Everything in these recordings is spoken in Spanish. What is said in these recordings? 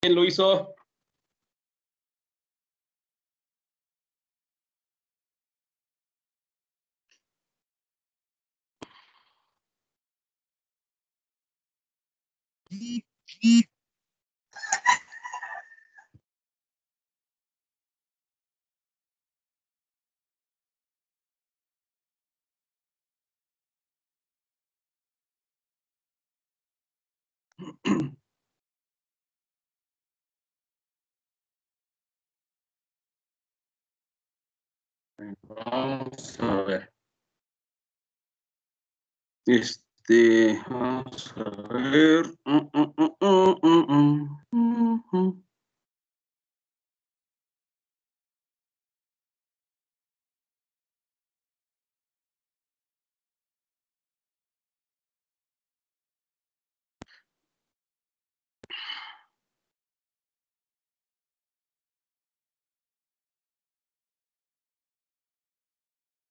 ¿Quién lo hizo? Vamos a ver. Vamos a ver.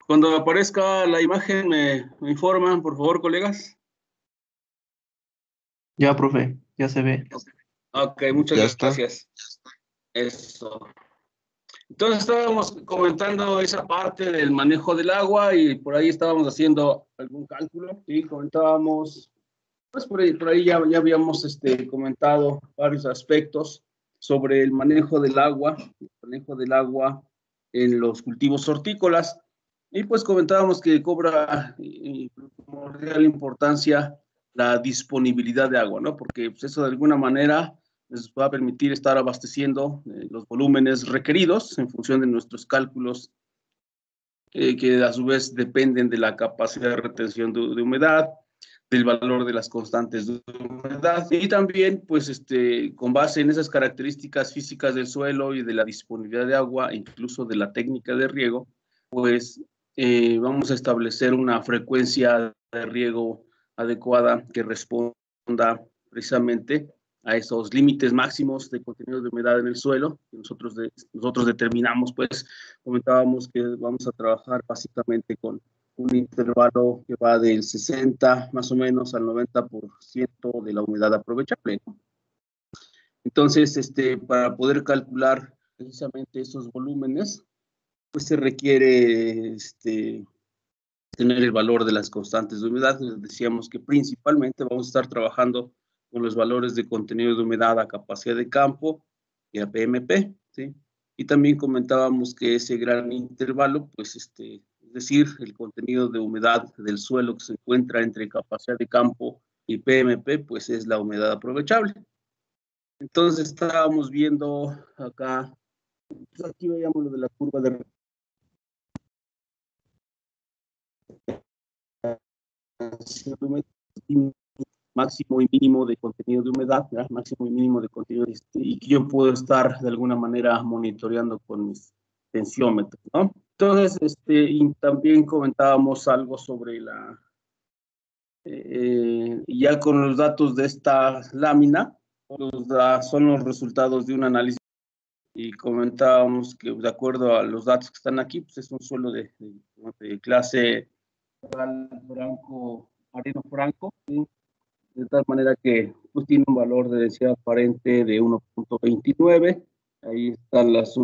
Cuando aparezca la imagen, me informan, por favor, colegas. Ya, profe, ya se ve. Ok, muchas Ya está. gracias. Eso. Entonces estábamos comentando esa parte del manejo del agua y por ahí estábamos haciendo algún cálculo, ¿sí? Comentábamos, pues por ahí ya habíamos comentado varios aspectos sobre el manejo del agua en los cultivos hortícolas. Y pues comentábamos que cobra primordial importancia la disponibilidad de agua, ¿no? Porque pues, eso de alguna manera nos va a permitir estar abasteciendo los volúmenes requeridos en función de nuestros cálculos, que a su vez dependen de la capacidad de retención de humedad, del valor de las constantes de humedad y también, pues, con base en esas características físicas del suelo y de la disponibilidad de agua, incluso de la técnica de riego, pues vamos a establecer una frecuencia de riego adecuada que responda precisamente a esos límites máximos de contenido de humedad en el suelo que nosotros determinamos. Pues comentábamos que vamos a trabajar básicamente con un intervalo que va del 60 más o menos al 90% de la humedad aprovechable, ¿no? Entonces, para poder calcular precisamente esos volúmenes, pues se requiere tener el valor de las constantes de humedad. Decíamos que principalmente vamos a estar trabajando con los valores de contenido de humedad a capacidad de campo y a PMP, ¿sí? Y también comentábamos que ese gran intervalo, pues, es decir, el contenido de humedad del suelo que se encuentra entre capacidad de campo y PMP, pues es la humedad aprovechable. Entonces estábamos viendo acá, pues aquí veíamos lo de la curva de máximo y mínimo de contenido de humedad, ¿verdad? Máximo y mínimo de contenido, y que yo puedo estar de alguna manera monitoreando con mis tensiómetros, ¿no? Entonces, y también comentábamos algo sobre ya con los datos de esta lámina, son los resultados de un análisis, y comentábamos que de acuerdo a los datos que están aquí, pues es un suelo de clase franco, areno franco, ¿sí? De tal manera que pues, tiene un valor de densidad aparente de 1.29. Ahí están las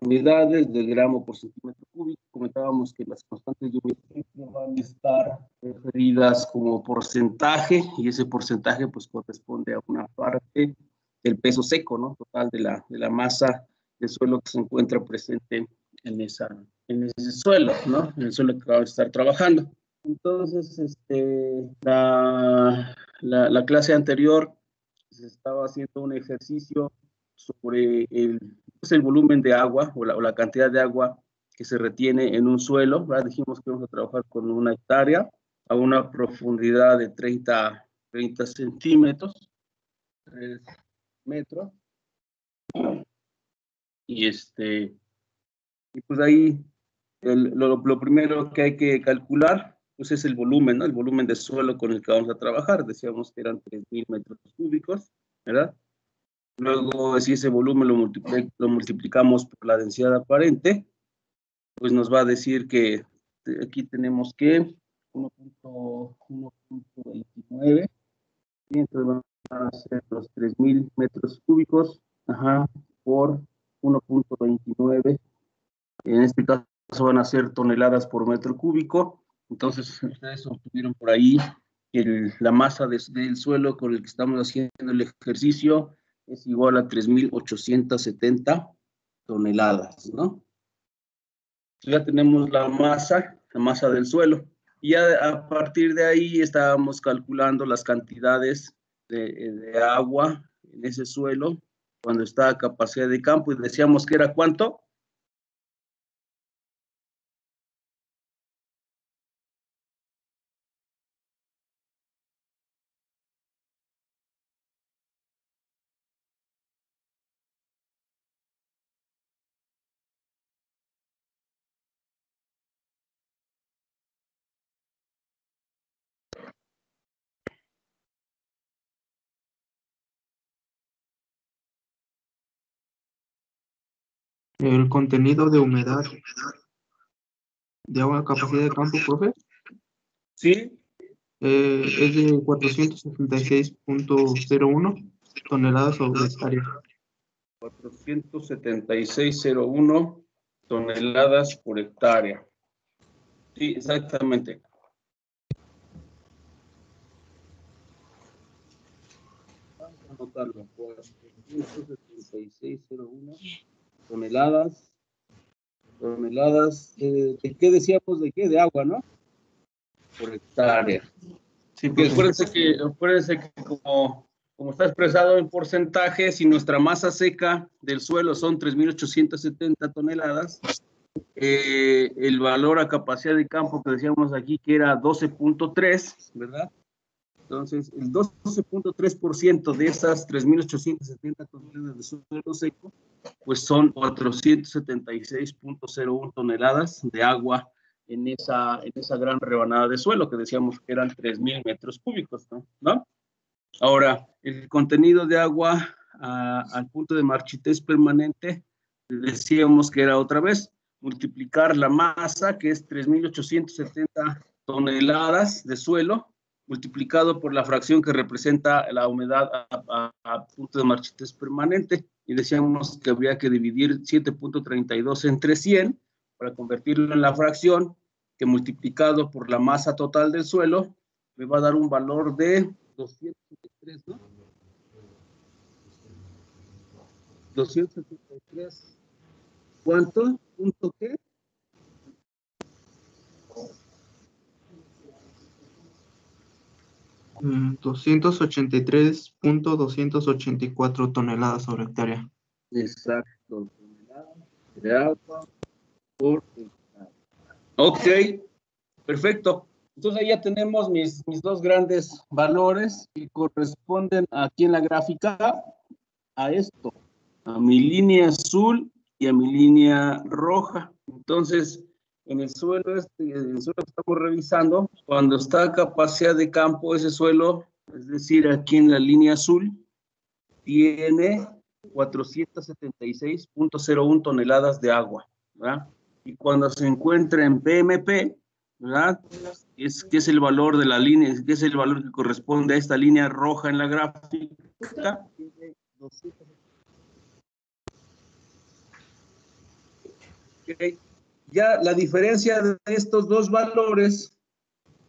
unidades del gramo por centímetro cúbico. Comentábamos que las constantes de humedad van a estar referidas como porcentaje, y ese porcentaje pues corresponde a una parte del peso seco, ¿no? Total de la masa de suelo que se encuentra presente en ese suelo, ¿no? En el suelo que vamos a estar trabajando. Entonces, la clase anterior se estaba haciendo un ejercicio sobre el volumen de agua o la cantidad de agua que se retiene en un suelo, ¿verdad? Dijimos que vamos a trabajar con 1 hectárea a una profundidad de 30 centímetros, 3 metros, y y pues ahí lo primero que hay que calcular pues es el volumen, ¿no? El volumen de suelo con el que vamos a trabajar. Decíamos que eran 3,000 metros cúbicos, ¿verdad? Luego, si ese volumen lo multiplicamos por la densidad aparente, pues nos va a decir que aquí tenemos que 1.29, y entonces vamos van a ser los 3,000 metros cúbicos, por 1.29. En este caso van a ser toneladas por metro cúbico. Entonces, ustedes obtuvieron por ahí la masa del suelo con el que estamos haciendo el ejercicio es igual a 3,870 toneladas, ¿no? Ya tenemos la masa del suelo. Y ya a partir de ahí estábamos calculando las cantidades de agua en ese suelo cuando está a capacidad de campo y decíamos que era ¿cuánto? El contenido de humedad de agua a capacidad de campo, profe, Sí, es de 466.01 toneladas sobre hectárea. 476,01 toneladas por hectárea. Sí, exactamente. Vamos a anotarlo. 476,01 toneladas. ¿De qué decíamos? ¿De qué? De agua, ¿no? Por hectárea. Sí, Porque profe. acuérdense que como está expresado en porcentaje, si nuestra masa seca del suelo son 3,870 toneladas, el valor a capacidad de campo que decíamos aquí que era 12.3, ¿verdad? Entonces, el 12.3% de esas 3,870 toneladas de suelo seco, pues son 476.01 toneladas de agua en esa gran rebanada de suelo que decíamos que eran 3,000 metros cúbicos, ¿no? Ahora, el contenido de agua al punto de marchitez permanente, decíamos que era otra vez multiplicar la masa, que es 3,870 toneladas de suelo, multiplicado por la fracción que representa la humedad a punto de marchitez permanente. Y decíamos que habría que dividir 7.32 entre 100 para convertirlo en la fracción, que multiplicado por la masa total del suelo, me va a dar un valor de 273, ¿no? 273. ¿Cuánto? ¿Punto qué? Mm, 283.284 toneladas sobre hectárea. Exacto. Toneladas de agua por hectárea. Ok, perfecto. Entonces ahí ya tenemos mis dos grandes valores que corresponden aquí en la gráfica a esto, a mi línea azul y a mi línea roja. Entonces, en el suelo que estamos revisando, cuando está a capacidad de campo ese suelo, es decir, aquí en la línea azul, tiene 476.01 toneladas de agua, ¿verdad? Y cuando se encuentra en PMP, ¿verdad? Que es el valor de la línea, que es el valor que corresponde a esta línea roja en la gráfica, tiene 200. Okay. Ya la diferencia de estos dos valores,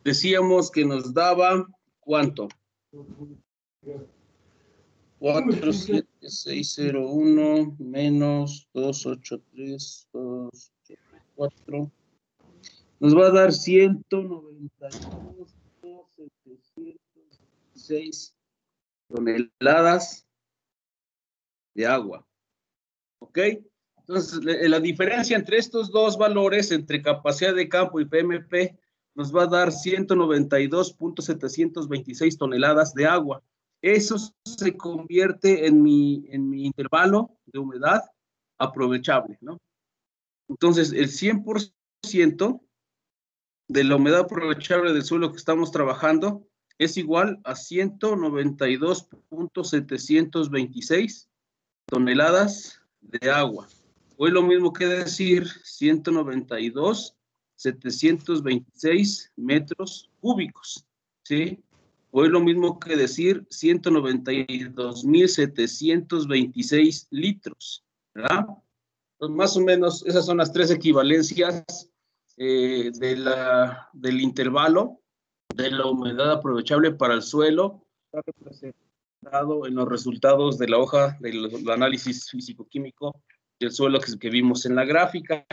decíamos que nos daba, ¿cuánto? 47601 menos 283,284. Nos va a dar 192,706 toneladas de agua. ¿Ok? Entonces, la diferencia entre estos dos valores, entre capacidad de campo y PMP, nos va a dar 192,726 toneladas de agua. Eso se convierte en mi intervalo de humedad aprovechable, ¿no? Entonces, el 100% de la humedad aprovechable del suelo que estamos trabajando es igual a 192,726 toneladas de agua. O es lo mismo que decir 192,726 metros cúbicos, ¿sí? o es lo mismo que decir 192,726 litros, ¿verdad? Entonces, más o menos, esas son las tres equivalencias del intervalo de la humedad aprovechable para el suelo, está representado en los resultados de la hoja del análisis físico-químico del suelo que vimos en la gráfica.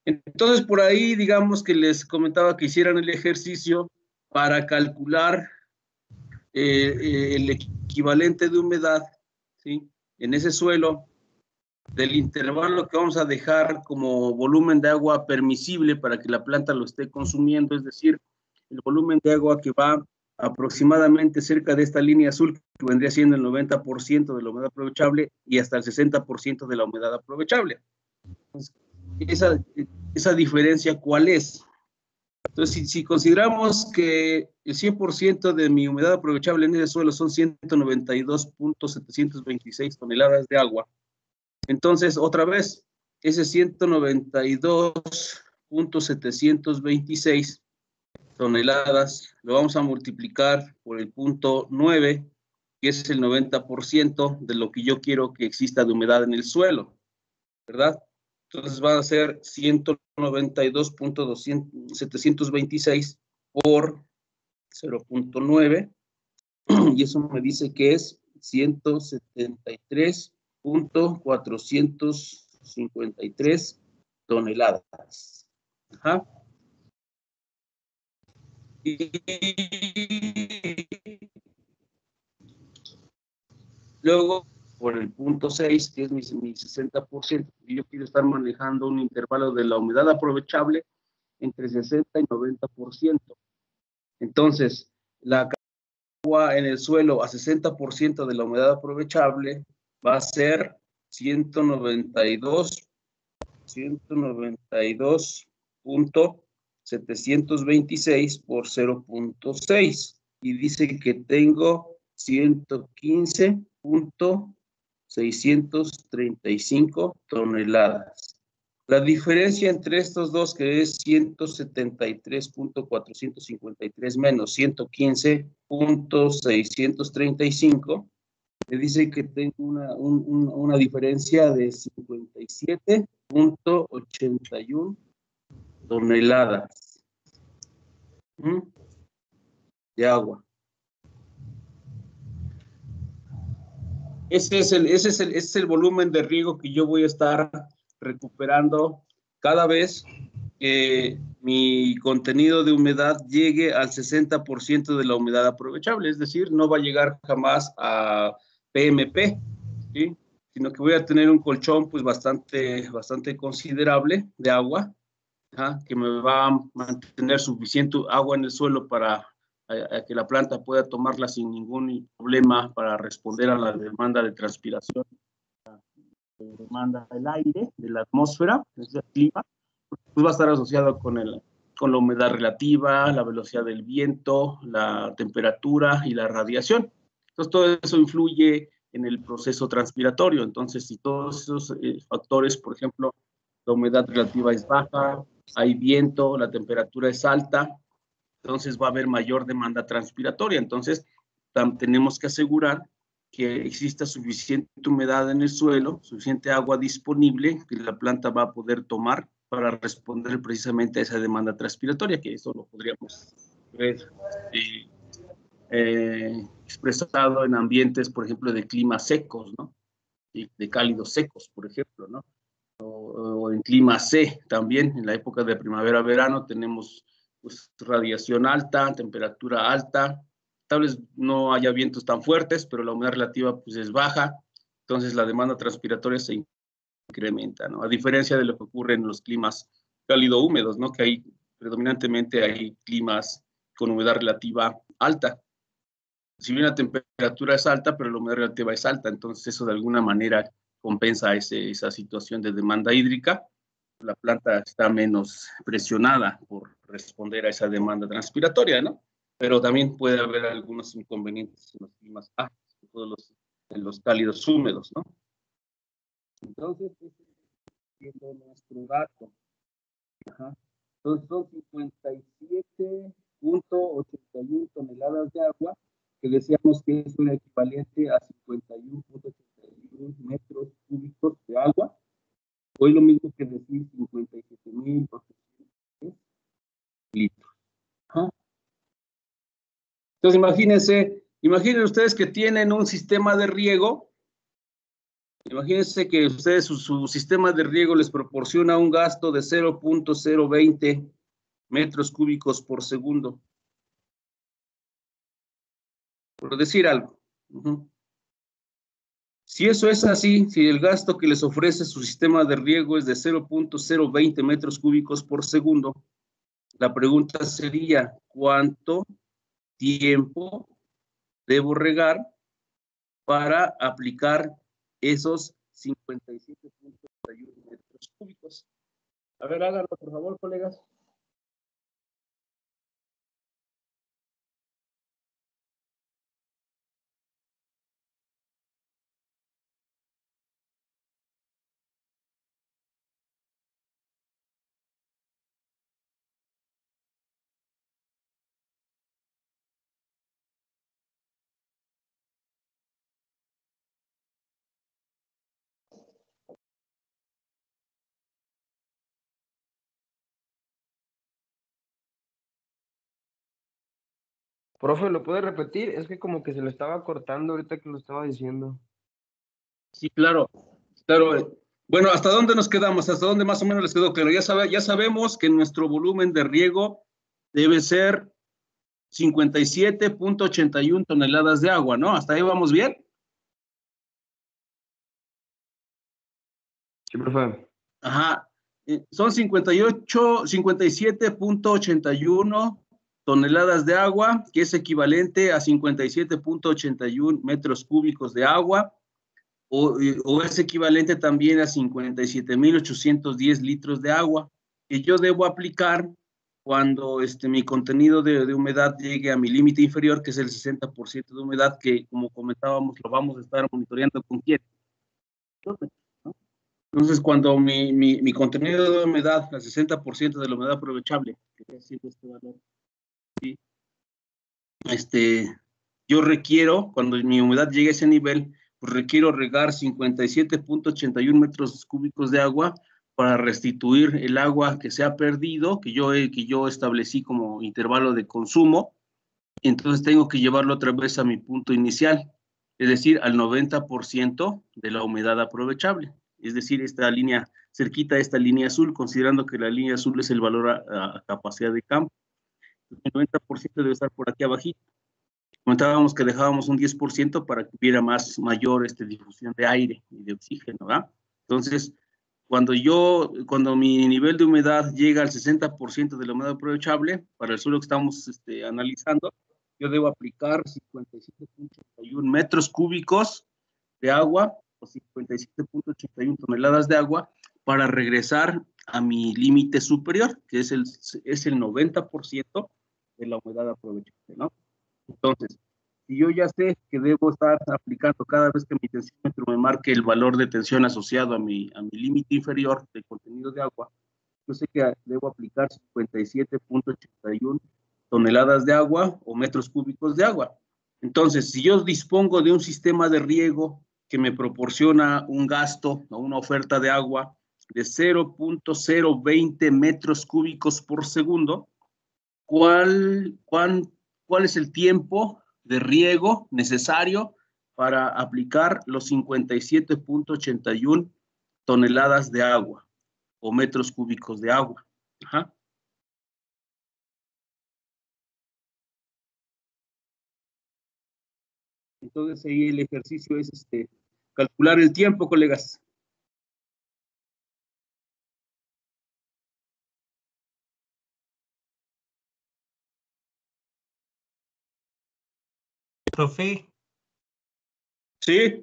Entonces, por ahí, digamos que les comentaba que hicieran el ejercicio para calcular el equivalente de humedad, ¿sí?, en ese suelo, del intervalo que vamos a dejar como volumen de agua permisible para que la planta lo esté consumiendo, es decir, el volumen de agua que va aproximadamente cerca de esta línea azul, que vendría siendo el 90% de la humedad aprovechable y hasta el 60% de la humedad aprovechable. Entonces, esa diferencia, ¿cuál es? Entonces, si consideramos que el 100% de mi humedad aprovechable en ese suelo son 192,726 toneladas de agua, entonces, otra vez, ese 192,726 toneladas lo vamos a multiplicar por el punto 9, que es el 90% de lo que yo quiero que exista de humedad en el suelo, ¿verdad? Entonces van a ser 192,726 por 0.9, y eso me dice que es 173,453 toneladas. Ajá. Y luego, por el punto 6, que es mi 60%, yo quiero estar manejando un intervalo de la humedad aprovechable entre 60 y 90%. Entonces, la agua en el suelo a 60% de la humedad aprovechable va a ser 192,726 por 0.6, y dice que tengo 115,635 toneladas. La diferencia entre estos dos, que es 173,453 menos 115,635, me dice que tengo una diferencia de 57,81 toneladas de agua. Ese es el volumen de riego que yo voy a estar recuperando cada vez que mi contenido de humedad llegue al 60% de la humedad aprovechable, es decir, no va a llegar jamás a PMP, ¿sí?, sino que voy a tener un colchón pues bastante considerable de agua, que me va a mantener suficiente agua en el suelo para que la planta pueda tomarla sin ningún problema para responder a la demanda de transpiración, demanda del aire, de la atmósfera, es el clima, pues va a estar asociado con la humedad relativa, la velocidad del viento, la temperatura y la radiación. Entonces, todo eso influye en el proceso transpiratorio. Entonces, si todos esos factores, por ejemplo, la humedad relativa es baja, hay viento, la temperatura es alta, entonces va a haber mayor demanda transpiratoria. Entonces, tenemos que asegurar que exista suficiente humedad en el suelo, suficiente agua disponible que la planta va a poder tomar para responder precisamente a esa demanda transpiratoria, que eso lo podríamos ver expresado en ambientes, por ejemplo, de climas secos, ¿no? De cálidos secos, por ejemplo, ¿no? O en clima C también, en la época de primavera-verano tenemos pues, radiación alta, temperatura alta, tal vez no haya vientos tan fuertes, pero la humedad relativa pues es baja, entonces la demanda transpiratoria se incrementa, ¿no? A diferencia de lo que ocurre en los climas cálido-húmedos, ¿no? Que hay predominantemente hay climas con humedad relativa alta. Si bien la temperatura es alta, pero la humedad relativa es alta, entonces eso de alguna manera compensa esa situación de demanda hídrica. La planta está menos presionada por responder a esa demanda transpiratoria, ¿no? Pero también puede haber algunos inconvenientes en los climas ácidos, en los cálidos húmedos, ¿no? Entonces, siendo nuestro dato. Entonces, son 57,81 toneladas de agua que decíamos que es un equivalente a 51.81 metros cúbicos de agua, o es lo mismo que decir 57.810 litros. Ajá. Entonces, imaginen ustedes que tienen un sistema de riego. Imagínense que ustedes, su sistema de riego les proporciona un gasto de 0.020 metros cúbicos por segundo. Por decir algo. Si eso es así, si el gasto que les ofrece su sistema de riego es de 0.020 metros cúbicos por segundo, la pregunta sería, ¿cuánto tiempo debo regar para aplicar esos 57.81 metros cúbicos? A ver, háganlo, por favor, colegas. Profe, ¿lo puede repetir? Es que como que se le estaba cortando ahorita que lo estaba diciendo. Sí, claro, claro. Bueno, ¿hasta dónde nos quedamos? ¿Hasta dónde más o menos les quedó claro? Ya sabemos que nuestro volumen de riego debe ser 57.81 toneladas de agua, ¿no? ¿Hasta ahí vamos bien? Sí, profe. Ajá. Son 57.81 toneladas de agua, que es equivalente a 57.81 metros cúbicos de agua, o es equivalente también a 57.810 litros de agua, que yo debo aplicar cuando mi contenido de humedad llegue a mi límite inferior, que es el 60% de humedad, que como comentábamos, lo vamos a estar monitoreando con quién. Entonces, cuando mi contenido de humedad, el 60% de la humedad aprovechable, que es decir, este valor, ¿sí? Yo requiero, cuando mi humedad llegue a ese nivel, pues requiero regar 57.81 metros cúbicos de agua para restituir el agua que se ha perdido, que yo establecí como intervalo de consumo, y entonces tengo que llevarlo otra vez a mi punto inicial, es decir, al 90% de la humedad aprovechable. Es decir, esta línea, cerquita de esta línea azul, considerando que la línea azul es el valor a capacidad de campo. El 90% debe estar por aquí abajito. Comentábamos que dejábamos un 10% para que hubiera mayor difusión de aire y de oxígeno, ¿verdad? Entonces, cuando mi nivel de humedad llega al 60% de la humedad aprovechable, para el suelo que estamos analizando, yo debo aplicar 57.81 metros cúbicos de agua o 57.81 toneladas de agua para regresar a mi límite superior, que es el 90% de la humedad aprovechable, ¿no? Entonces, si yo ya sé que debo estar aplicando cada vez que mi tensímetro me marque el valor de tensión asociado a mi límite inferior de contenido de agua, yo sé que debo aplicar 57.81 toneladas de agua o metros cúbicos de agua. Entonces, si yo dispongo de un sistema de riego que me proporciona un gasto o una oferta de agua de 0.020 metros cúbicos por segundo, ¿cuál es el tiempo de riego necesario para aplicar los 57.81 toneladas de agua o metros cúbicos de agua? Ajá. Entonces ahí el ejercicio es calcular el tiempo, colegas. Profe, ¿Sí?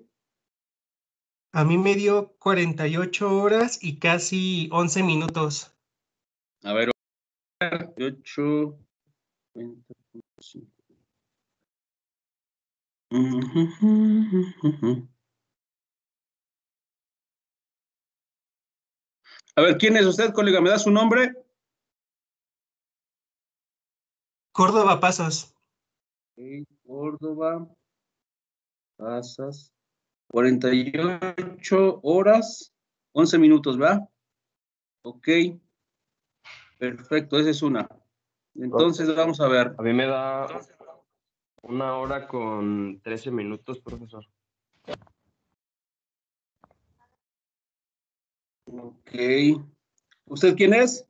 a mí me dio 48 horas y casi 11 minutos. A ver, 8, 20.5. A ver, ¿quién es usted, colega? ¿Me da su nombre? Córdoba Pasos. Okay, Córdoba, pasas, 48 horas, 11 minutos, ¿va? Ok, perfecto, esa es una. Entonces vamos a ver. A mí me da 1 hora con 13 minutos, profesor. Ok. ¿Usted quién es?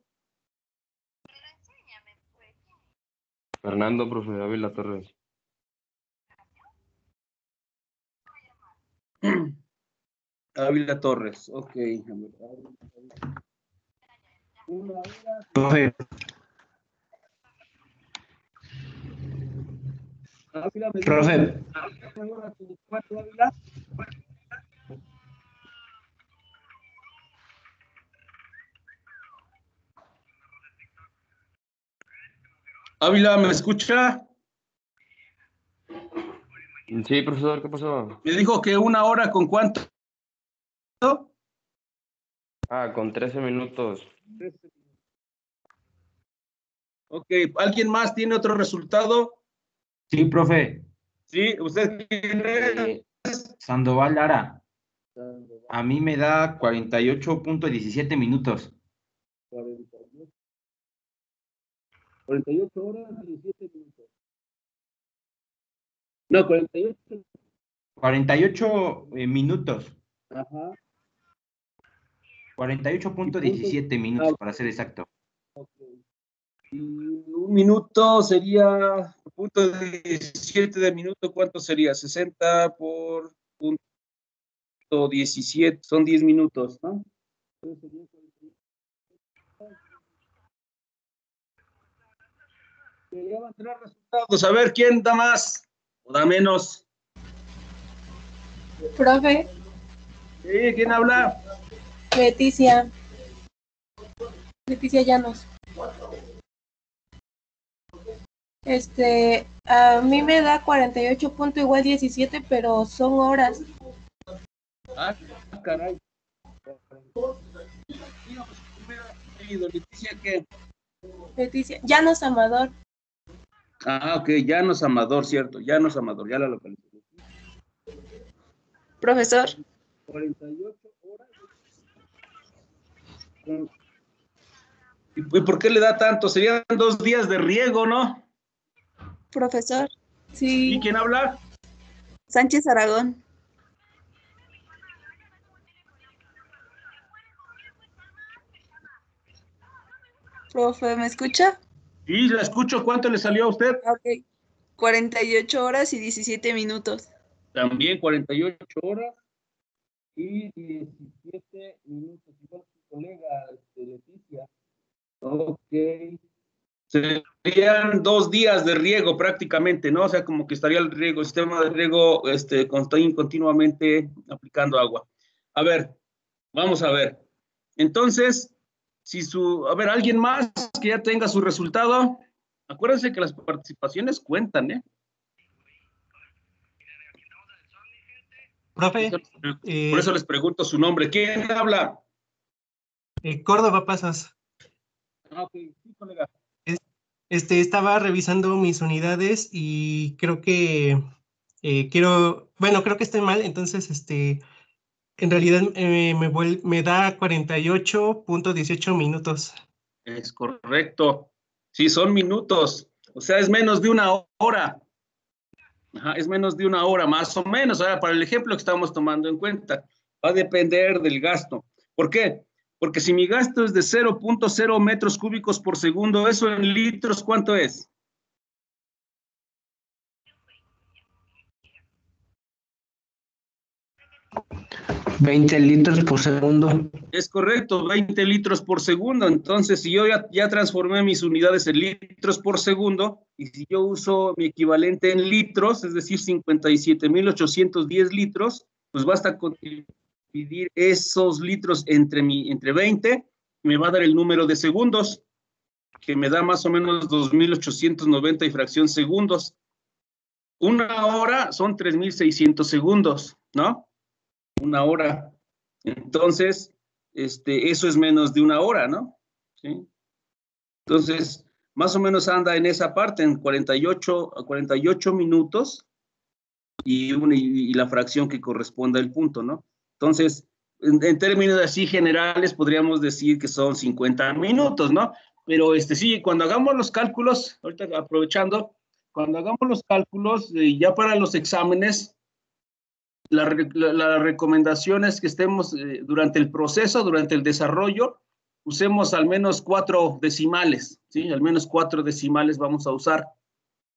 Fernando, profe, Ávila Torres. Ávila Torres, ok. Profe, Ávila, ¿me profe, dijo una hora con cuánto, Ávila? Ávila, ¿me escucha? Sí, profesor, ¿qué pasó? Me dijo que 1 hora con cuánto. Con 13 minutos. Ok, ¿alguien más tiene otro resultado? sí, profe, Sí, ¿usted quién es? Sandoval Lara, a mí me da 48.17 minutos. 48 horas y 17 minutos. No, 48. 48 minutos, Ajá. 48.17 minutos para ser exacto. Y 1 minuto sería, punto 17 de minuto, ¿cuánto sería? 60 por punto 17, son 10 minutos, ¿no? Ya van a tener resultados, a ver quién da más o da menos. Profe, Sí, ¿quién habla? Leticia Llanos. A mí me da 48 punto igual 17, pero son horas. Ah, caray. Leticia, ¿qué? Leticia Llanos Amador. Ah, ok, Llanos Amador, cierto, Llanos Amador, ya la localicé. Profesor. 48 horas. ¿Y por qué le da tanto? Serían 2 días de riego, ¿no? Profesor. ¿Y Sí. quién habla? Sánchez Aragón. Profe, ¿me escucha? Sí, la escucho. ¿Cuánto le salió a usted? Ok. 48 horas y 17 minutos. También 48 horas y 17 minutos. Igual que su colega, Leticia. Ok. Serían 2 días de riego prácticamente, ¿no? O sea, como que estaría el sistema de riego continuamente aplicando agua. A ver, vamos a ver. Entonces, a ver, alguien más que ya tenga su resultado. Acuérdense que las participaciones cuentan, ¿eh? Profe, Por eso les pregunto su nombre. ¿Quién habla? Córdoba Pasas. Ah, ok, sí, colega. Estaba revisando mis unidades y creo que creo que estoy mal, entonces en realidad me da 48.18 minutos. Es correcto. Sí, son minutos. O sea, es menos de 1 hora. Ajá, es menos de 1 hora, más o menos. Ahora, para el ejemplo que estamos tomando en cuenta, va a depender del gasto. ¿Por qué? Porque si mi gasto es de 0.0 metros cúbicos por segundo, ¿eso en litros cuánto es? 20 litros por segundo. Es correcto, 20 litros por segundo. Entonces, si yo ya transformé mis unidades en litros por segundo, y si yo uso mi equivalente en litros, es decir, 57.810 litros, pues basta con dividir esos litros entre 20, me va a dar el número de segundos, que me da más o menos 2.890 y fracción segundos. 1 hora son 3.600 segundos, ¿no? 1 hora. Entonces, eso es menos de 1 hora, ¿no? ¿Sí? Entonces, más o menos anda en esa parte, en 48 minutos y la fracción que corresponde al punto, ¿no? Entonces, en términos así generales, podríamos decir que son 50 minutos, ¿no? Pero sí, cuando hagamos los cálculos, ahorita aprovechando, cuando hagamos los cálculos, ya para los exámenes, la recomendación es que estemos durante el proceso, durante el desarrollo, usemos al menos 4 decimales, ¿sí? Al menos 4 decimales vamos a usar.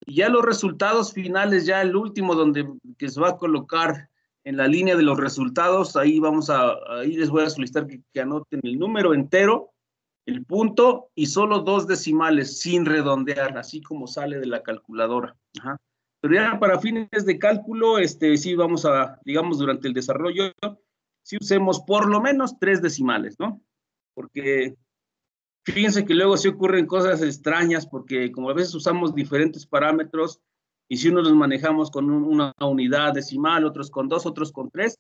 Y ya los resultados finales, ya el último que se va a colocar en la línea de los resultados, ahí les voy a solicitar que anoten el número entero, el punto y solo 2 decimales sin redondear, así como sale de la calculadora. Ajá. Pero ya para fines de cálculo, sí vamos a, digamos, durante el desarrollo, sí usemos por lo menos 3 decimales, ¿no? Porque fíjense que luego sí ocurren cosas extrañas, porque como a veces usamos diferentes parámetros, y si unos los manejamos con una unidad decimal, otros con 2, otros con 3,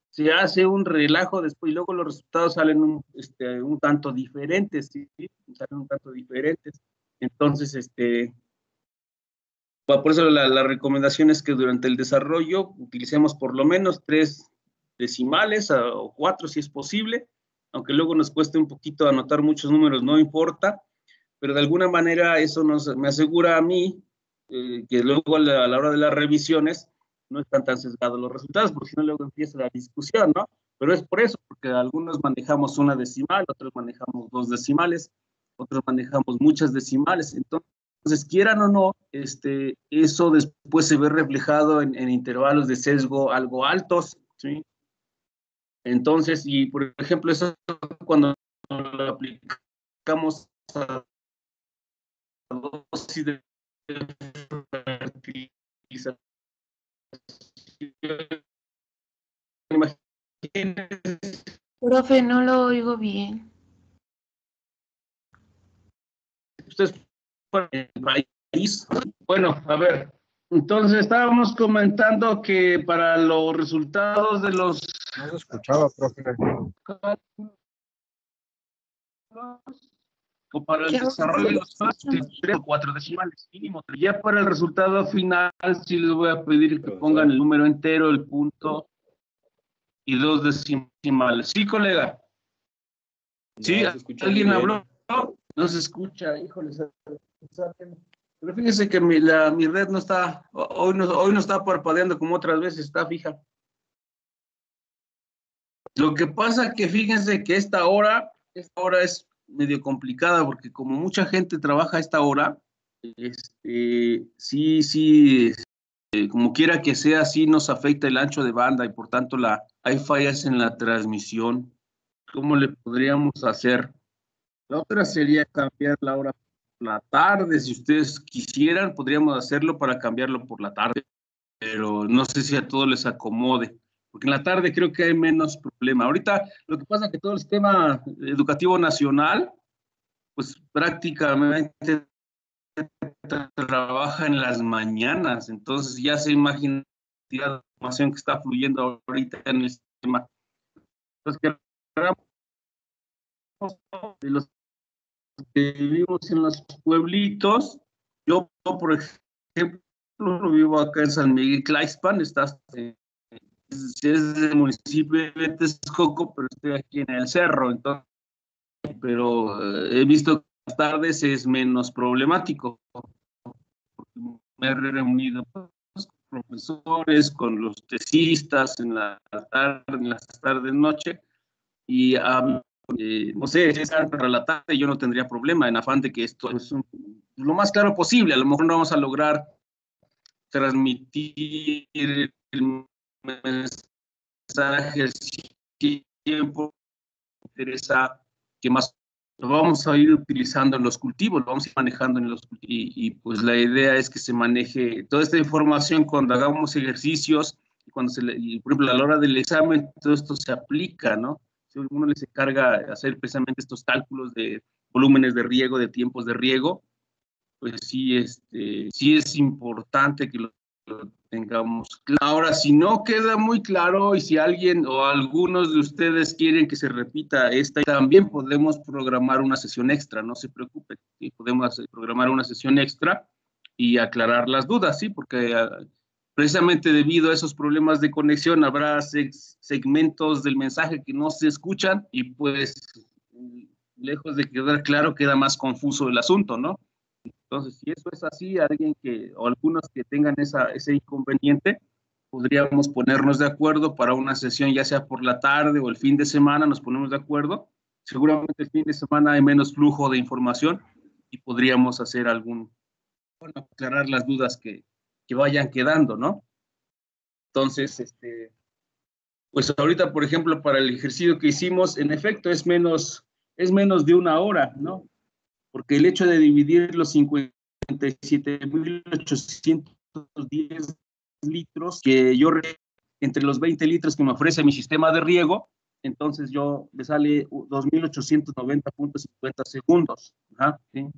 se hace un relajo después, y luego los resultados salen un tanto diferentes, ¿sí? Salen un tanto diferentes. Entonces, por eso la recomendación es que durante el desarrollo utilicemos por lo menos 3 decimales o 4 si es posible, aunque luego nos cueste un poquito anotar muchos números, no importa, pero de alguna manera eso me asegura a mí que luego a la hora de las revisiones no están tan sesgados los resultados, porque si no luego empieza la discusión, ¿no? Pero es por eso, porque algunos manejamos una decimal, otros manejamos 2 decimales, otros manejamos muchas decimales. Entonces, quieran o no, eso después se ve reflejado en intervalos de sesgo algo altos, ¿sí? Entonces, y por ejemplo, eso cuando lo aplicamos a dosis de fertilización, imagínense Profe, no lo oigo bien. ustedes por el país. Bueno, a ver, entonces estábamos comentando que para los resultados de los No se escuchaba, profe. o para el ¿Qué hago? desarrollo de los cálculos, 3 o 4 decimales mínimo. Ya para el resultado final, sí les voy a pedir que pongan el número entero, el punto y 2 decimales. ¿Sí, colega? ¿Sí? No, se escucha ¿Alguien muy bien. habló? No se escucha, híjole. Pero fíjense que mi red no está, hoy no está parpadeando como otras veces, está fija. Lo que pasa que fíjense que esta hora es medio complicada porque como mucha gente trabaja a esta hora, sí, como quiera que sea, sí nos afecta el ancho de banda y por tanto hay fallas en la transmisión. ¿Cómo le podríamos hacer? La otra sería cambiar la hora por la tarde. Si ustedes quisieran, podríamos hacerlo para cambiarlo por la tarde, pero no sé si a todos les acomode, porque en la tarde creo que hay menos problema. Ahorita lo que pasa es que todo el sistema educativo nacional, pues prácticamente trabaja en las mañanas, entonces ya se imagina la información que está fluyendo ahorita en el sistema. Entonces, que de los que vivimos en los pueblitos, yo, por ejemplo, vivo acá en San Miguel Tlaixpan, es del municipio de Texcoco, pero estoy aquí en el cerro, entonces, pero he visto que las tardes es menos problemático. Me he reunido con los profesores, con los tesistas en las tardes, noche, y no sé, si es para la tarde yo no tendría problema, en afán de que esto es lo más claro posible. A lo mejor no vamos a lograr transmitir el mensaje al tiempo, interesa que más lo vamos a ir utilizando en los cultivos, lo vamos a ir manejando en los cultivos, y pues la idea es que se maneje toda esta información cuando hagamos ejercicios, y por ejemplo, a la hora del examen, todo esto se aplica, ¿no? Si uno les encarga hacer precisamente estos cálculos de volúmenes de riego, de tiempos de riego, pues sí, sí es importante que los lo tengamos claro. Ahora, si no queda muy claro y si alguien o algunos de ustedes quieren que se repita esta, también podemos programar una sesión extra, no se preocupen, ¿sí? Podemos programar una sesión extra y aclarar las dudas, ¿sí? Porque precisamente debido a esos problemas de conexión habrá segmentos del mensaje que no se escuchan y pues lejos de quedar claro queda más confuso el asunto, ¿no? Entonces, si eso es así, alguien que, o algunos que tengan ese inconveniente, podríamos ponernos de acuerdo para una sesión, ya sea por la tarde o el fin de semana, nos ponemos de acuerdo. Seguramente el fin de semana hay menos flujo de información y podríamos hacer bueno, aclarar las dudas que vayan quedando, ¿no? Entonces, pues ahorita, por ejemplo, para el ejercicio que hicimos, en efecto, es menos de una hora, ¿no? Porque el hecho de dividir los 57.810 litros que yo entre los 20 litros que me ofrece mi sistema de riego, entonces me sale 2.890.50 segundos. Ajá, ¿sí?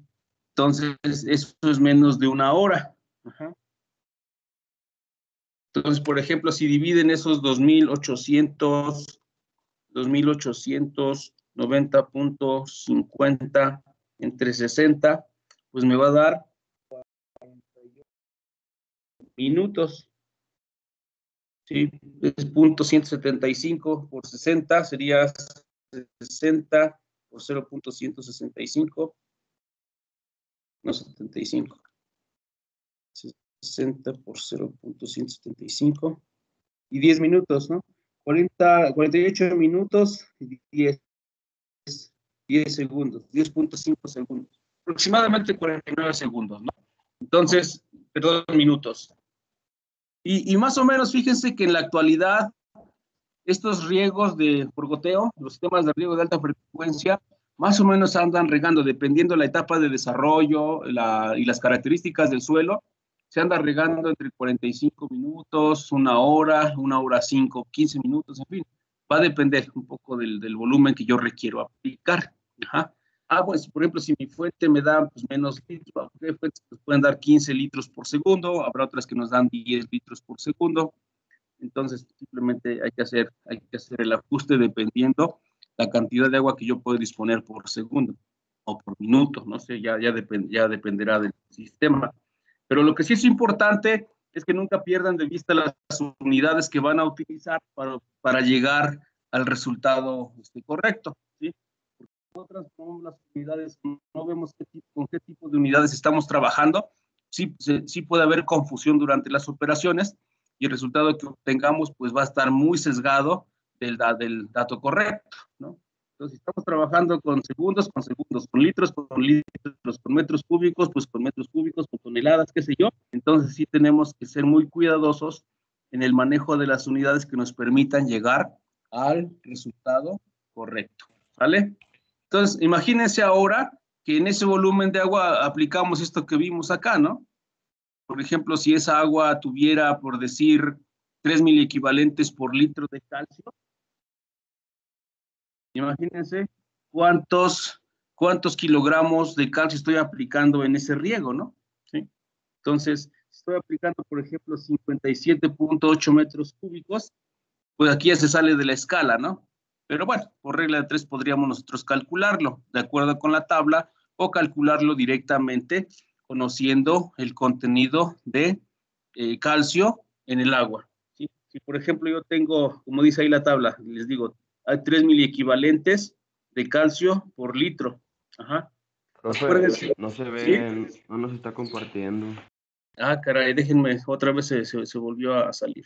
Entonces, eso es menos de una hora. Ajá. Entonces, por ejemplo, si dividen esos 2.890.50 entre 60, pues me va a dar 48 minutos. Sí, es .175 por 60, sería 60 por 0.165, no 75. 60 por 0.175 y 10 minutos, ¿no? 48 minutos y 10 segundos, 10.5 segundos, aproximadamente 49 segundos, ¿no? Entonces, perdón, minutos. Y más o menos, fíjense que en la actualidad, estos riegos por goteo, los sistemas de riego de alta frecuencia, más o menos andan regando, dependiendo de la etapa de desarrollo y las características del suelo, se anda regando entre 45 minutos, una hora 5, 15 minutos, en fin. Va a depender un poco del volumen que yo requiero aplicar. Ajá. Pues, por ejemplo, si mi fuente me da pues, menos litros, fuentes pues, pueden dar 15 litros por segundo, habrá otras que nos dan 10 litros por segundo. Entonces, simplemente hay que hacer el ajuste dependiendo la cantidad de agua que yo puedo disponer por segundo o por minuto, no sé, ya dependerá del sistema. Pero lo que sí es importante es que nunca pierdan de vista las unidades que van a utilizar para llegar al resultado correcto, ¿sí? Porque nosotras con las unidades no vemos con qué tipo de unidades estamos trabajando. Sí puede haber confusión durante las operaciones y el resultado que obtengamos pues va a estar muy sesgado del dato correcto, ¿no? Entonces, si estamos trabajando con segundos, con litros, con metros cúbicos, pues con metros cúbicos, con toneladas, qué sé yo. Entonces, sí tenemos que ser muy cuidadosos en el manejo de las unidades que nos permitan llegar al resultado correcto, ¿vale? Entonces, imagínense ahora que en ese volumen de agua aplicamos esto que vimos acá, ¿no? Por ejemplo, si esa agua tuviera, por decir, 3 miliequivalentes por litro de calcio, imagínense cuántos kilogramos de calcio estoy aplicando en ese riego, ¿no? ¿Sí? Entonces, si estoy aplicando, por ejemplo, 57.8 metros cúbicos, pues aquí ya se sale de la escala, ¿no? Pero bueno, por regla de 3 podríamos nosotros calcularlo, de acuerdo con la tabla, o calcularlo directamente conociendo el contenido de calcio en el agua. ¿Sí? Si, por ejemplo, yo tengo, como dice ahí la tabla, les digo, hay 3 miliequivalentes de calcio por litro. Ajá. Profe, no se ve, ¿sí? no nos está compartiendo. Caray, déjenme, otra vez se volvió a salir.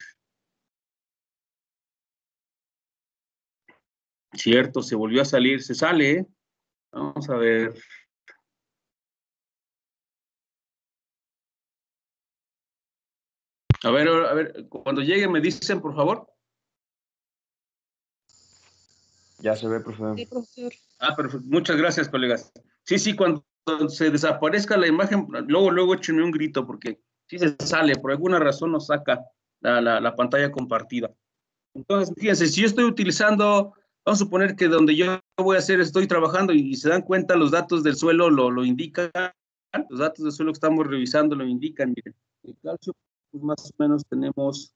Cierto, se volvió a salir, se sale, ¿eh? Vamos a ver. A ver, cuando llegue me dicen, por favor. Ya se ve, profe. Sí, profesor. Perfecto. Muchas gracias, colegas. Sí, cuando se desaparezca la imagen, luego échenme un grito, porque sí se sale, por alguna razón nos saca la pantalla compartida. Entonces, fíjense, si yo estoy utilizando, vamos a suponer que donde yo voy a hacer, estoy trabajando y se dan cuenta, los datos del suelo lo indican, los datos del suelo que estamos revisando lo indican, miren, el calcio pues más o menos tenemos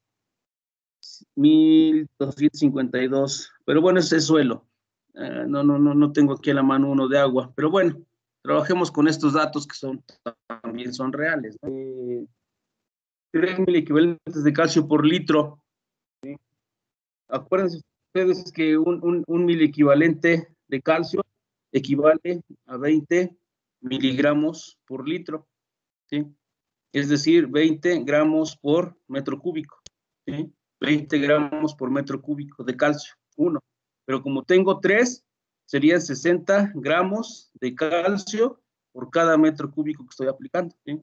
1,252, pero bueno, ese es suelo. No tengo aquí a la mano uno de agua, pero bueno, trabajemos con estos datos que también son reales, ¿no? 3,000 equivalentes de calcio por litro, ¿sí? Acuérdense ustedes que un miliequivalente de calcio equivale a 20 miligramos por litro, ¿sí? Es decir, 20 gramos por metro cúbico, ¿sí? 20 gramos por metro cúbico de calcio, 1. Pero como tengo 3, serían 60 gramos de calcio por cada metro cúbico que estoy aplicando, ¿sí?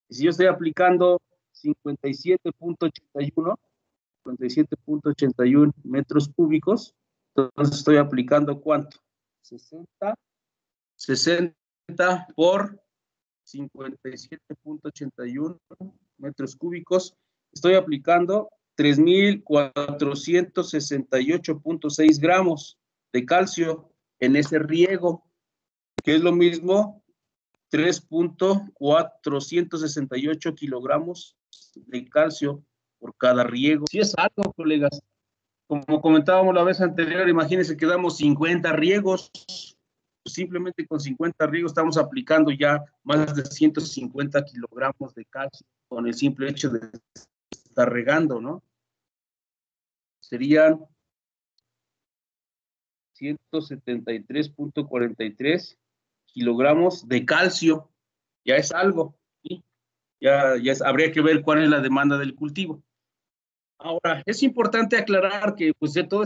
Y si yo estoy aplicando 57.81 metros cúbicos, entonces estoy aplicando ¿cuánto? 60 por 57.81 metros cúbicos, estoy aplicando 3,468.6 gramos de calcio en ese riego, que es lo mismo 3,468 kilogramos de calcio por cada riego. Si es algo, colegas. Como comentábamos la vez anterior, imagínense que damos 50 riegos. Simplemente con 50 riegos estamos aplicando ya más de 150 kilogramos de calcio con el simple hecho de estar regando, ¿no? Serían 173.43 kilogramos de calcio. Ya es algo, ¿sí? Habría que ver cuál es la demanda del cultivo. Ahora, es importante aclarar que pues, todo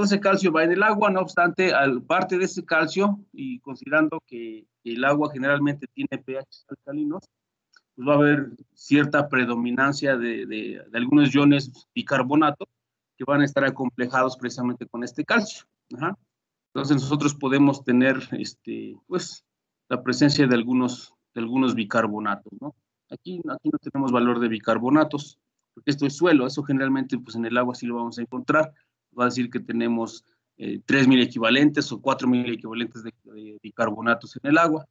ese calcio va en el agua, no obstante, parte de ese calcio, y considerando que el agua generalmente tiene pH alcalinos, pues va a haber cierta predominancia de algunos iones bicarbonato que van a estar acomplejados precisamente con este calcio. Ajá. Entonces nosotros podemos tener pues, la presencia de algunos bicarbonatos, ¿no? Aquí no tenemos valor de bicarbonatos, porque esto es suelo, eso generalmente pues en el agua sí lo vamos a encontrar, va a decir que tenemos 3,000 equivalentes o 4,000 equivalentes de bicarbonatos en el agua.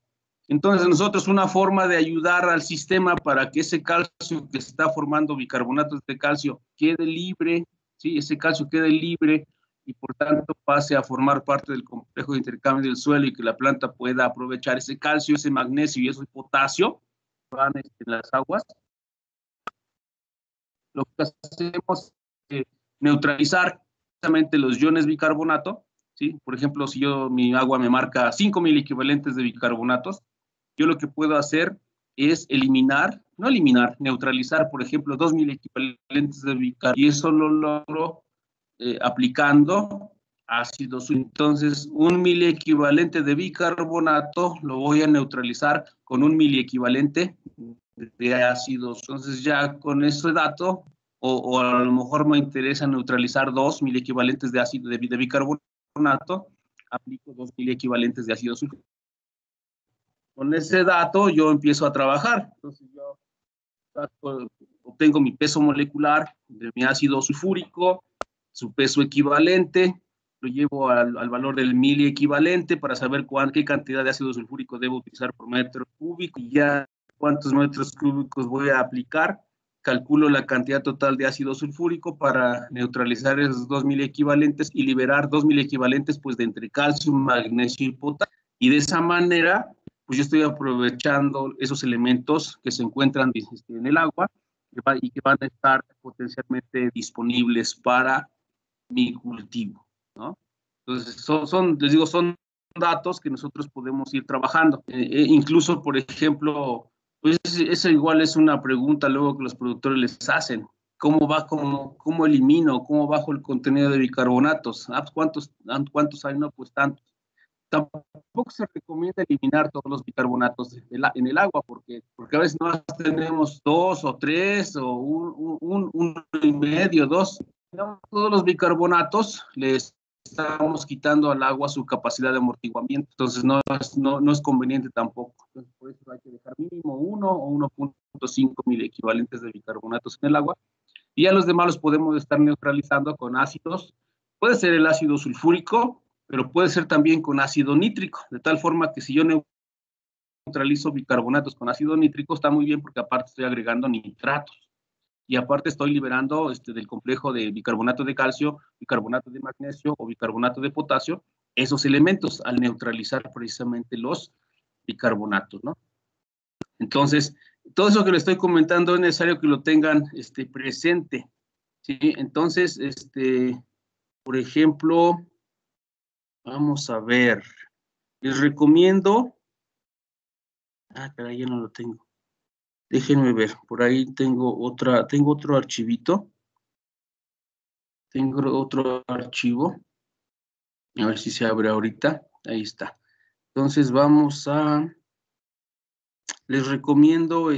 Entonces nosotros una forma de ayudar al sistema para que ese calcio que está formando bicarbonatos de calcio quede libre, ¿sí? Ese calcio quede libre y por tanto pase a formar parte del complejo de intercambio del suelo y que la planta pueda aprovechar ese calcio, ese magnesio y ese potasio van en las aguas. Lo que hacemos es neutralizar precisamente los iones bicarbonato, ¿sí? Por ejemplo, si mi agua me marca 5,000 equivalentes de bicarbonatos, yo lo que puedo hacer es neutralizar, por ejemplo, 2,000 equivalentes de bicarbonato, y eso lo logro aplicando ácido sulfúrico. Entonces, 1 miliequivalente de bicarbonato lo voy a neutralizar con 1 miliequivalente de ácido. Entonces, ya con ese dato, o a lo mejor me interesa neutralizar 2 miliequivalentes de ácido de bicarbonato, aplico 2 miliequivalentes de ácido sulfúrico. Con ese dato yo empiezo a trabajar. Entonces, yo obtengo mi peso molecular de mi ácido sulfúrico, su peso equivalente, lo llevo al valor del miliequivalente para saber qué cantidad de ácido sulfúrico debo utilizar por metro cúbico, y ya cuántos metros cúbicos voy a aplicar, calculo la cantidad total de ácido sulfúrico para neutralizar esos 2 miliequivalentes y liberar 2 miliequivalentes pues de entre calcio, magnesio y potasio, y de esa manera pues yo estoy aprovechando esos elementos que se encuentran en el agua y que van a estar potencialmente disponibles para mi cultivo, ¿no? Entonces, les digo, son datos que nosotros podemos ir trabajando. Incluso, por ejemplo, pues eso igual es una pregunta luego que los productores les hacen. ¿Cómo elimino, cómo bajo el contenido de bicarbonatos? ¿Cuántos hay? No, pues tantos. Tampoco se recomienda eliminar todos los bicarbonatos en el agua, porque a veces no tenemos 2 o 3 o uno y medio, 2. Todos los bicarbonatos les estamos quitando al agua su capacidad de amortiguamiento, entonces no es conveniente tampoco. Entonces, por eso hay que dejar mínimo 1 o 1.5 mil equivalentes de bicarbonatos en el agua, y a los demás los podemos estar neutralizando con ácidos. Puede ser el ácido sulfúrico, pero puede ser también con ácido nítrico, de tal forma que si yo neutralizo bicarbonatos con ácido nítrico está muy bien porque aparte estoy agregando nitratos. y aparte estoy liberando del complejo de bicarbonato de calcio, bicarbonato de magnesio o bicarbonato de potasio, esos elementos al neutralizar precisamente los bicarbonatos, ¿no? Entonces, todo eso que le estoy comentando es necesario que lo tengan presente, ¿sí? Entonces, por ejemplo, vamos a ver, les recomiendo, caray, ya no lo tengo. Déjenme ver, por ahí tengo otro archivito. Tengo otro archivo. A ver si se abre ahorita. Ahí está. Entonces les recomiendo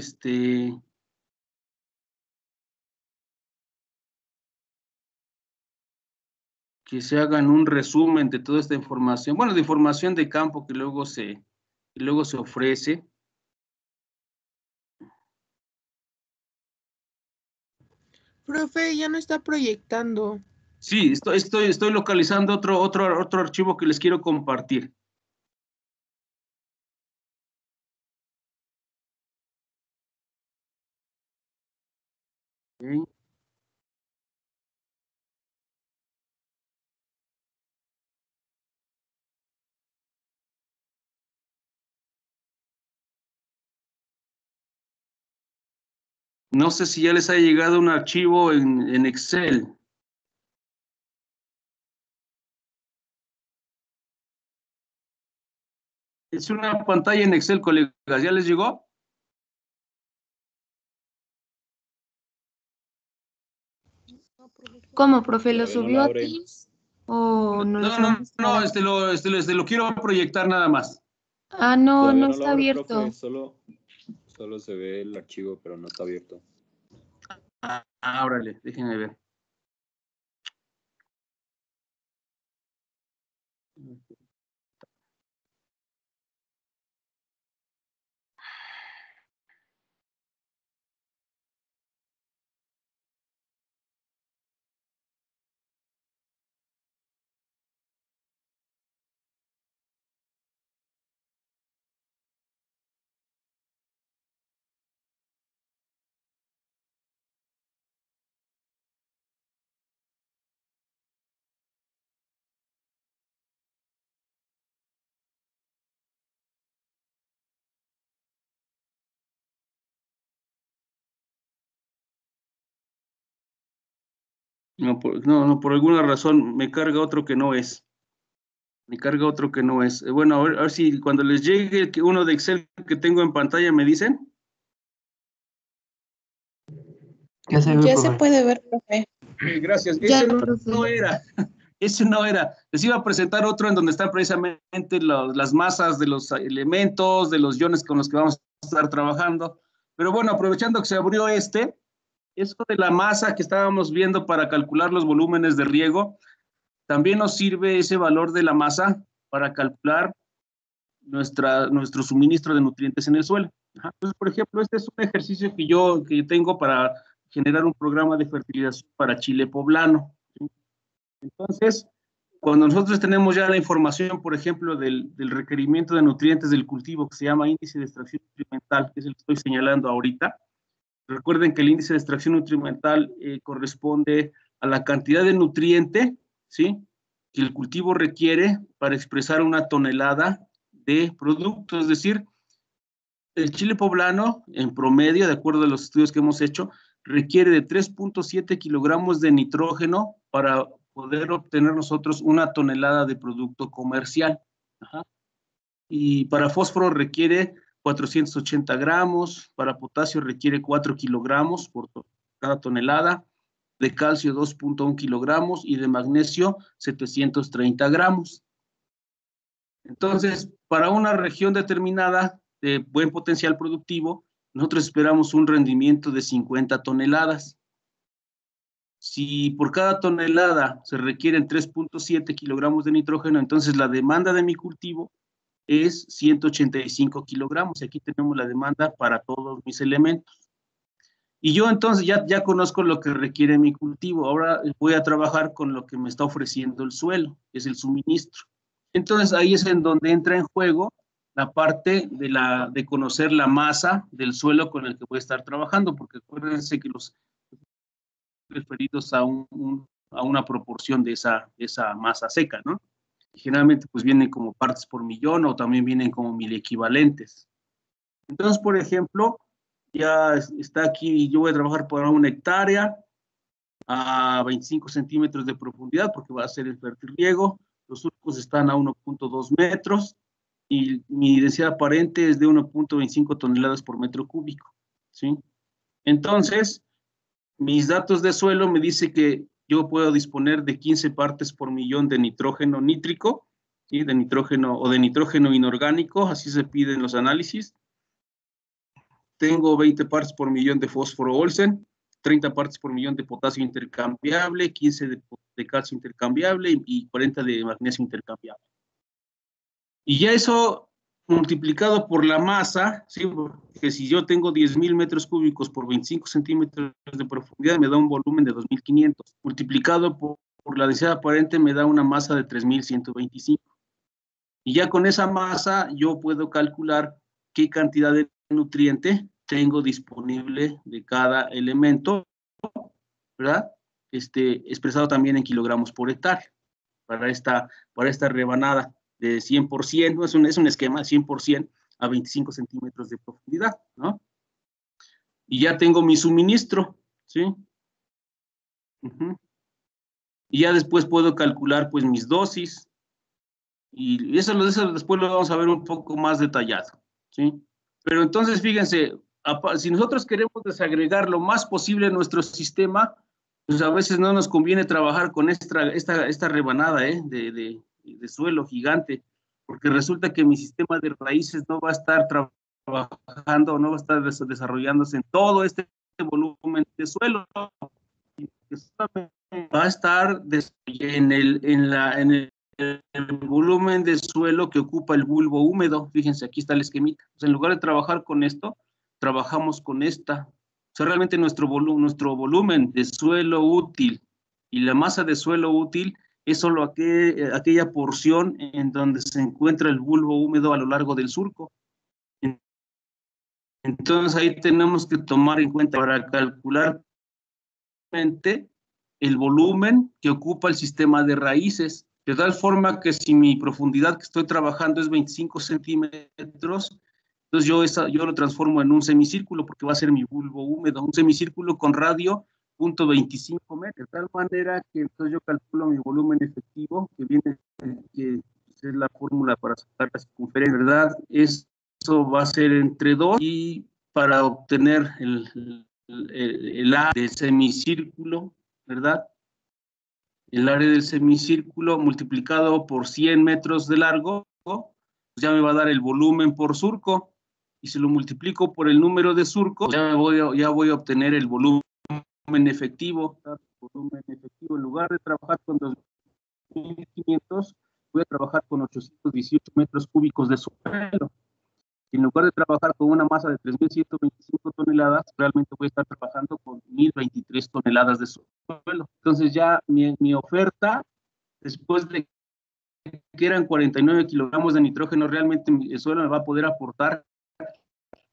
que se hagan un resumen de toda esta información. Bueno, de información de campo que luego se ofrece. Profe, ya no está proyectando. Sí, estoy localizando otro archivo que les quiero compartir. Okay. No sé si ya les ha llegado un archivo en Excel. Es una pantalla en Excel, colegas. ¿Ya les llegó? ¿Cómo, profe? ¿Lo Todavía no subió la a abre. Teams? ¿O no lo lo quiero proyectar nada más. Ah, no, Todavía no no está lo abre, abierto. profe, solo se ve el archivo, pero no está abierto. Órale, déjenme ver. No, por alguna razón me carga otro que no es. Me carga otro que no es. Bueno, a ver si cuando les llegue uno de Excel que tengo en pantalla, ¿me dicen? Ya se ve, Ya se profe. puede ver, profe. Sí, gracias. Ya, Ese profe. no era. Ese no era. Les iba a presentar otro en donde están precisamente las masas de los elementos, de los iones con los que vamos a estar trabajando. Pero bueno, aprovechando que se abrió eso de la masa que estábamos viendo para calcular los volúmenes de riego, también nos sirve ese valor de la masa para calcular nuestro suministro de nutrientes en el suelo. Entonces, por ejemplo, este es un ejercicio que yo tengo para generar un programa de fertilización para chile poblano. Entonces, cuando nosotros tenemos ya la información, por ejemplo, del requerimiento de nutrientes del cultivo, que se llama índice de extracción nutrimental, que es el que estoy señalando ahorita, recuerden que el índice de extracción nutrimental corresponde a la cantidad de nutriente, ¿sí?, que el cultivo requiere para expresar una tonelada de producto. Es decir, el chile poblano, en promedio, de acuerdo a los estudios que hemos hecho, requiere de 3.7 kilogramos de nitrógeno para poder obtener nosotros una tonelada de producto comercial. Y para fósforo requiere 480 gramos, para potasio requiere 4 kilogramos por cada tonelada, de calcio 2.1 kilogramos y de magnesio 730 gramos. Entonces, para una región determinada de buen potencial productivo, nosotros esperamos un rendimiento de 50 toneladas. Si por cada tonelada se requieren 3.7 kilogramos de nitrógeno, entonces la demanda de mi cultivo es 185 kilogramos. Aquí tenemos la demanda para todos mis elementos. Y yo entonces ya conozco lo que requiere mi cultivo. Ahora voy a trabajar con lo que me está ofreciendo el suelo, que es el suministro. Entonces ahí es en donde entra en juego la parte de conocer la masa del suelo con el que voy a estar trabajando, porque acuérdense que los referidos a una proporción de esa masa seca, ¿no? Y generalmente pues vienen como partes por millón o también vienen como miliequivalentes. Entonces, por ejemplo, ya está aquí, yo voy a trabajar por 1 hectárea a 25 centímetros de profundidad porque va a ser el fertirriego. Los surcos están a 1.2 metros y mi densidad aparente es de 1.25 toneladas por metro cúbico, ¿sí? Entonces, mis datos de suelo me dice que yo puedo disponer de 15 partes por millón de nitrógeno nítrico, ¿sí? De nitrógeno o de nitrógeno inorgánico, así se piden los análisis. Tengo 20 partes por millón de fósforo Olsen, 30 partes por millón de potasio intercambiable, 15 de calcio intercambiable y 40 de magnesio intercambiable. Y ya eso multiplicado por la masa, ¿sí? Porque si yo tengo 10.000 metros cúbicos por 25 centímetros de profundidad, me da un volumen de 2.500. Multiplicado por la densidad aparente, me da una masa de 3.125. Y ya con esa masa, yo puedo calcular qué cantidad de nutriente tengo disponible de cada elemento, ¿verdad? Expresado también en kilogramos por hectárea, para esta rebanada de 100%, ¿no? Es un esquema de 100% a 25 centímetros de profundidad, ¿no? Y ya tengo mi suministro, ¿sí? Y ya después puedo calcular, pues, mis dosis, y eso después lo vamos a ver un poco más detallado, ¿sí? Pero entonces, fíjense, si nosotros queremos desagregar lo más posible nuestro sistema, pues a veces no nos conviene trabajar con esta rebanada de suelo gigante, porque resulta que mi sistema de raíces no va a estar trabajando, no va a estar desarrollándose en todo este volumen de suelo, va a estar en el volumen de suelo que ocupa el bulbo húmedo. Fíjense, aquí está el esquemita. O sea, en lugar de trabajar con esto, trabajamos con esta. O sea, realmente nuestro volumen de suelo útil y la masa de suelo útil es solo aquella porción en donde se encuentra el bulbo húmedo a lo largo del surco. Entonces ahí tenemos que tomar en cuenta para calcular el volumen que ocupa el sistema de raíces, de tal forma que si mi profundidad que estoy trabajando es 25 centímetros, entonces yo lo transformo en un semicírculo porque va a ser mi bulbo húmedo, un semicírculo con radio 0.25 metros, de tal manera que entonces yo calculo mi volumen efectivo, que es la fórmula para sacar la circunferencia, ¿verdad? Eso va a ser entre 2 y para obtener el área del semicírculo, ¿verdad? El área del semicírculo multiplicado por 100 metros de largo, pues ya me va a dar el volumen por surco, y si lo multiplico por el número de surcos, ya voy a obtener el volumen efectivo. En lugar de trabajar con 2.500, voy a trabajar con 818 metros cúbicos de suelo. En lugar de trabajar con una masa de 3.125 toneladas, realmente voy a estar trabajando con 1.023 toneladas de suelo. Entonces ya mi oferta, después de que eran 49 kilogramos de nitrógeno, realmente el suelo me va a poder aportar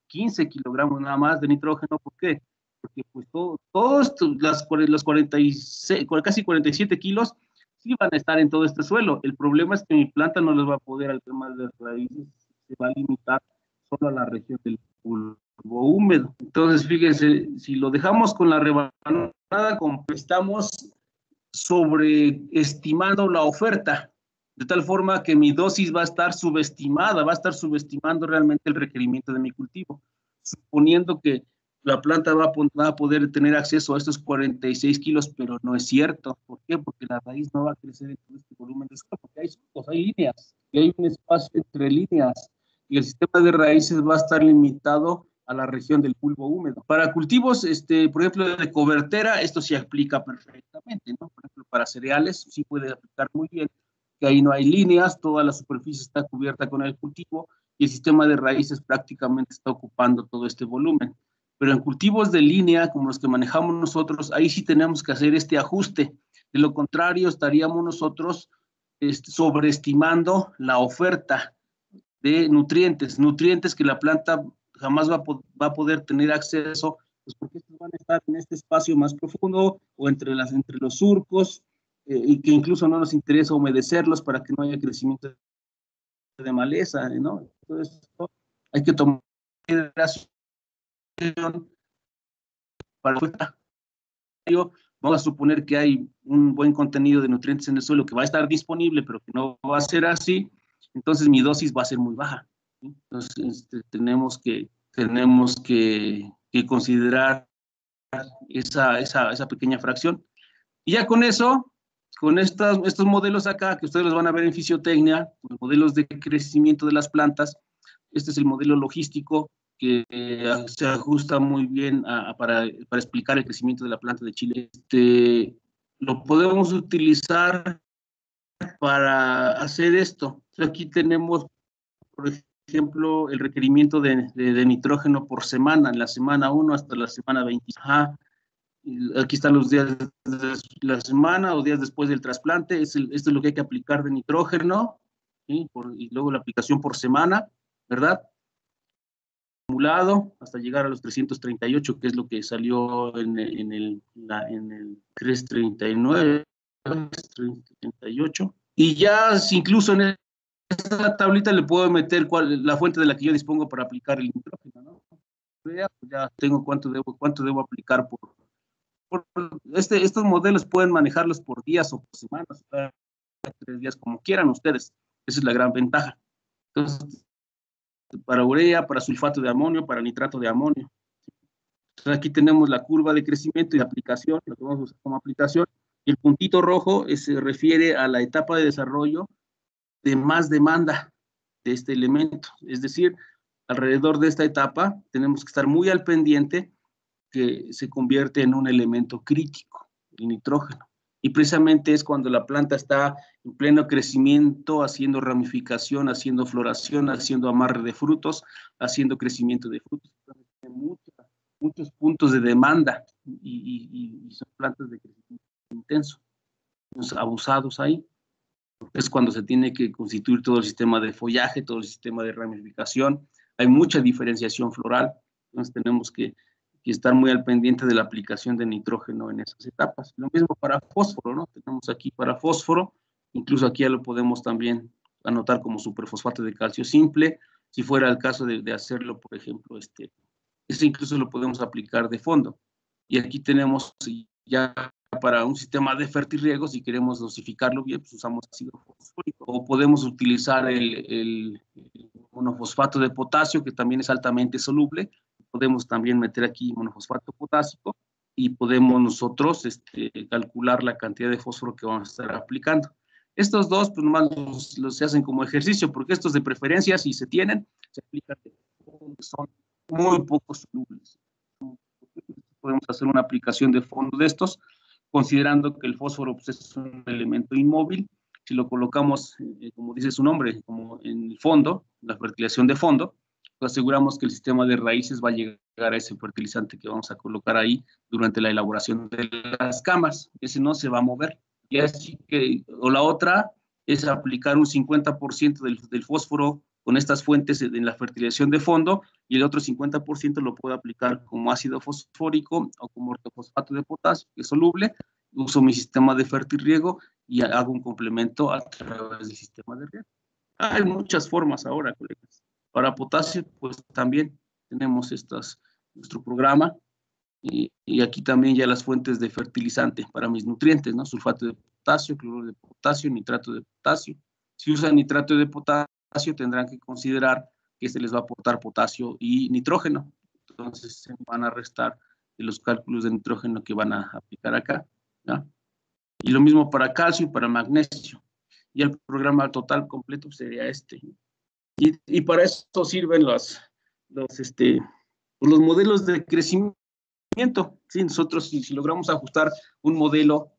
15 kilogramos nada más de nitrógeno. ¿Por qué? Porque pues todos los 46, casi 47 kilos sí van a estar en todo este suelo. El problema es que mi planta no les va a poder, al tema de raíces, se va a limitar solo a la región del bulbo húmedo. Entonces, fíjense, si lo dejamos con la rebanada, estamos sobreestimando la oferta, de tal forma que mi dosis va a estar subestimada, va a estar subestimando realmente el requerimiento de mi cultivo, suponiendo que la planta va a poder tener acceso a estos 46 kilos, pero no es cierto. ¿Por qué? Porque la raíz no va a crecer en todo este volumen de suelo, porque hay líneas, y hay un espacio entre líneas, y el sistema de raíces va a estar limitado a la región del bulbo húmedo. Para cultivos, por ejemplo, de cobertera, esto se aplica perfectamente, ¿no? Por ejemplo, para cereales sí puede aplicar muy bien, que ahí no hay líneas, toda la superficie está cubierta con el cultivo y el sistema de raíces prácticamente está ocupando todo este volumen. Pero en cultivos de línea, como los que manejamos nosotros, ahí sí tenemos que hacer este ajuste. De lo contrario, estaríamos nosotros sobreestimando la oferta. de nutrientes, nutrientes que la planta jamás va a poder tener acceso, pues porque estos van a estar en este espacio más profundo o entre los surcos, y que incluso no nos interesa humedecerlos para que no haya crecimiento de maleza, ¿no? Entonces, hay que tomar consideración para vamos a suponer que hay un buen contenido de nutrientes en el suelo que va a estar disponible, pero que no va a ser así, entonces mi dosis va a ser muy baja, ¿sí? Entonces, tenemos que considerar esa pequeña fracción. Y ya con eso, con estos modelos acá, que ustedes los van a ver en fisiotecnia, los modelos de crecimiento de las plantas, este es el modelo logístico que se ajusta muy bien para explicar el crecimiento de la planta de chile. Lo podemos utilizar para hacer esto. Aquí tenemos, por ejemplo, el requerimiento de nitrógeno por semana, en la semana 1 hasta la semana 20. Ajá. Aquí están los días de la semana o días después del trasplante. Esto es lo que hay que aplicar de nitrógeno, ¿sí? Y luego la aplicación por semana, ¿verdad? Acumulado hasta llegar a los 338, que es lo que salió en el 339, 338. Y ya, incluso en esta tablita le puedo meter la fuente de la que yo dispongo para aplicar el nitrógeno, ¿no? Ya tengo cuánto debo aplicar estos modelos pueden manejarlos por días o por semanas, 3 días, como quieran ustedes. Esa es la gran ventaja. Entonces, para urea, para sulfato de amonio, para nitrato de amonio. Entonces, aquí tenemos la curva de crecimiento y de aplicación, lo que vamos a usar como aplicación, y el puntito rojo se refiere a la etapa de desarrollo de más demanda de este elemento. Es decir, alrededor de esta etapa tenemos que estar muy al pendiente que se convierte en un elemento crítico, el nitrógeno. Y precisamente es cuando la planta está en pleno crecimiento, haciendo ramificación, haciendo floración, haciendo amarre de frutos, haciendo crecimiento de frutos. Entonces, tiene muchos puntos de demanda y son plantas de crecimiento intenso. Entonces, abusados ahí. Es cuando se tiene que constituir todo el sistema de follaje, todo el sistema de ramificación. Hay mucha diferenciación floral. Entonces, tenemos que estar muy al pendiente de la aplicación de nitrógeno en esas etapas. Lo mismo para fósforo, ¿no? Tenemos aquí para fósforo, incluso aquí ya lo podemos también anotar como superfosfato de calcio simple, si fuera el caso de hacerlo, por ejemplo, ese incluso lo podemos aplicar de fondo. Y aquí tenemos ya para un sistema de fertirriego, si queremos dosificarlo bien, pues usamos ácido fosfórico, o podemos utilizar el monofosfato de potasio, que también es altamente soluble. Podemos también meter aquí monofosfato potásico y podemos nosotros calcular la cantidad de fósforo que vamos a estar aplicando. Estos dos, pues nomás los se hacen como ejercicio, porque estos de preferencia, si se tienen, se aplican, son muy poco solubles. Podemos hacer una aplicación de fondo de estos, considerando que el fósforo pues, es un elemento inmóvil. Si lo colocamos, como dice su nombre, como en el fondo, la fertilización de fondo, pues aseguramos que el sistema de raíces va a llegar a ese fertilizante que vamos a colocar ahí durante la elaboración de las camas. Ese no se va a mover. Y así que, o la otra es aplicar un 50% del fósforo con estas fuentes en la fertilización de fondo, y el otro 50% lo puedo aplicar como ácido fosfórico o como ortofosfato de potasio, que es soluble. Uso mi sistema de fertirriego y hago un complemento a través del sistema de riego. Hay muchas formas ahora, colegas. Para potasio, pues también tenemos nuestro programa, y aquí también ya las fuentes de fertilizante para mis nutrientes, ¿no? Sulfato de potasio, cloruro de potasio, nitrato de potasio. Si usan nitrato de potasio, tendrán que considerar que les va a aportar potasio y nitrógeno. Entonces, se van a restar de los cálculos de nitrógeno que van a aplicar acá, ¿no? Y lo mismo para calcio y para magnesio. Y el programa total completo sería este. Y para eso sirven los modelos de crecimiento. Sí, nosotros si logramos ajustar un modelo,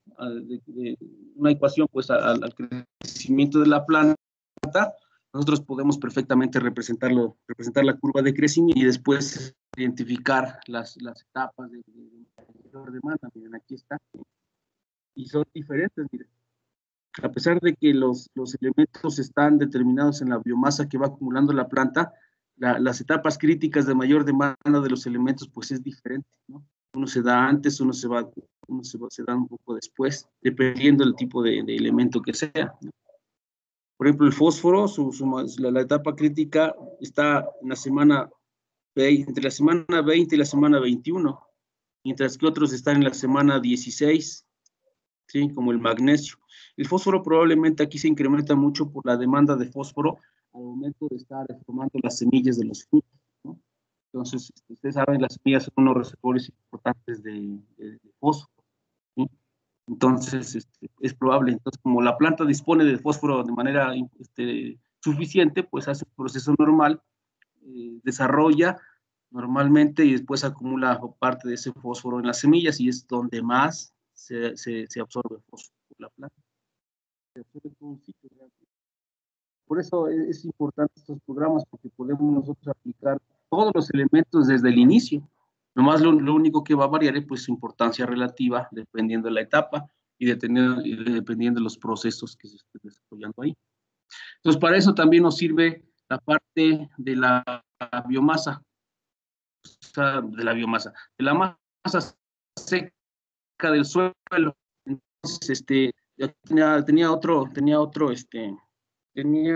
una ecuación pues al crecimiento de la planta, nosotros podemos perfectamente representar la curva de crecimiento y después identificar las etapas de mayor demanda. Miren, aquí está. Y son diferentes, miren. a pesar de que los elementos están determinados en la biomasa que va acumulando la planta, las etapas críticas de mayor demanda de los elementos, pues es diferente, ¿no? Uno se da antes, uno se da un poco después, dependiendo del tipo de elemento que sea, ¿no? Por ejemplo, el fósforo, la etapa crítica está en la semana entre la semana 20 y la semana 21, mientras que otros están en la semana 16, ¿sí? Como el magnesio. El fósforo probablemente aquí se incrementa mucho por la demanda de fósforo al momento de estar formando las semillas de los frutos, ¿no? Entonces, ustedes saben, las semillas son unos receptores importantes de fósforo, ¿sí? Entonces, es probable. Entonces, como la planta dispone de fósforo de manera suficiente, pues hace un proceso normal, desarrolla normalmente y después acumula parte de ese fósforo en las semillas y es donde más se absorbe fósforo por la planta. Por eso es importante estos programas, porque podemos nosotros aplicar todos los elementos desde el inicio. Nomás lo único que va a variar es pues, su importancia relativa, dependiendo de la etapa y dependiendo de los procesos que se estén desarrollando ahí. Entonces, para eso también nos sirve la parte de la biomasa, de la masa seca del suelo. Entonces, tenía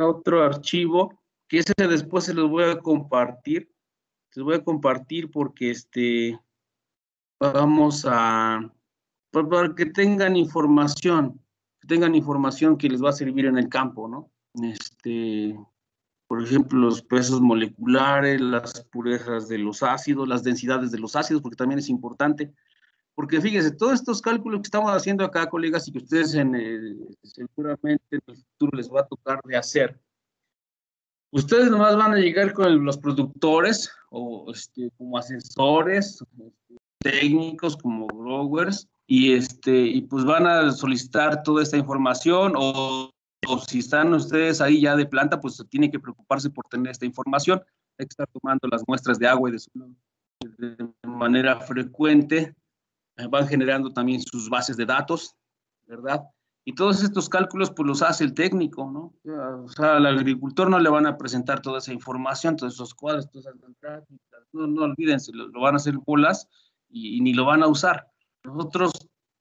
otro archivo que ese después se los voy a compartir. Se los voy a compartir porque vamos a, para que tengan información que les va a servir en el campo, ¿no? Por ejemplo, los pesos moleculares, las purezas de los ácidos, las densidades de los ácidos, porque también es importante. Porque fíjense, todos estos cálculos que estamos haciendo acá, colegas, y que ustedes seguramente en el futuro les va a tocar de hacer, ustedes nomás van a llegar con los productores o como asesores técnicos, como growers, y pues van a solicitar toda esta información o si están ustedes ahí ya de planta, pues tienen que preocuparse por tener esta información. Hay que estar tomando las muestras de agua y de suelo de manera frecuente. Van generando también sus bases de datos, ¿verdad? Y todos estos cálculos, pues los hace el técnico, ¿no? O sea, al agricultor no le van a presentar toda esa información, todos esos cuadros, todas esas gráficas, no olvídense, lo van a hacer bolas y ni lo van a usar. Nosotros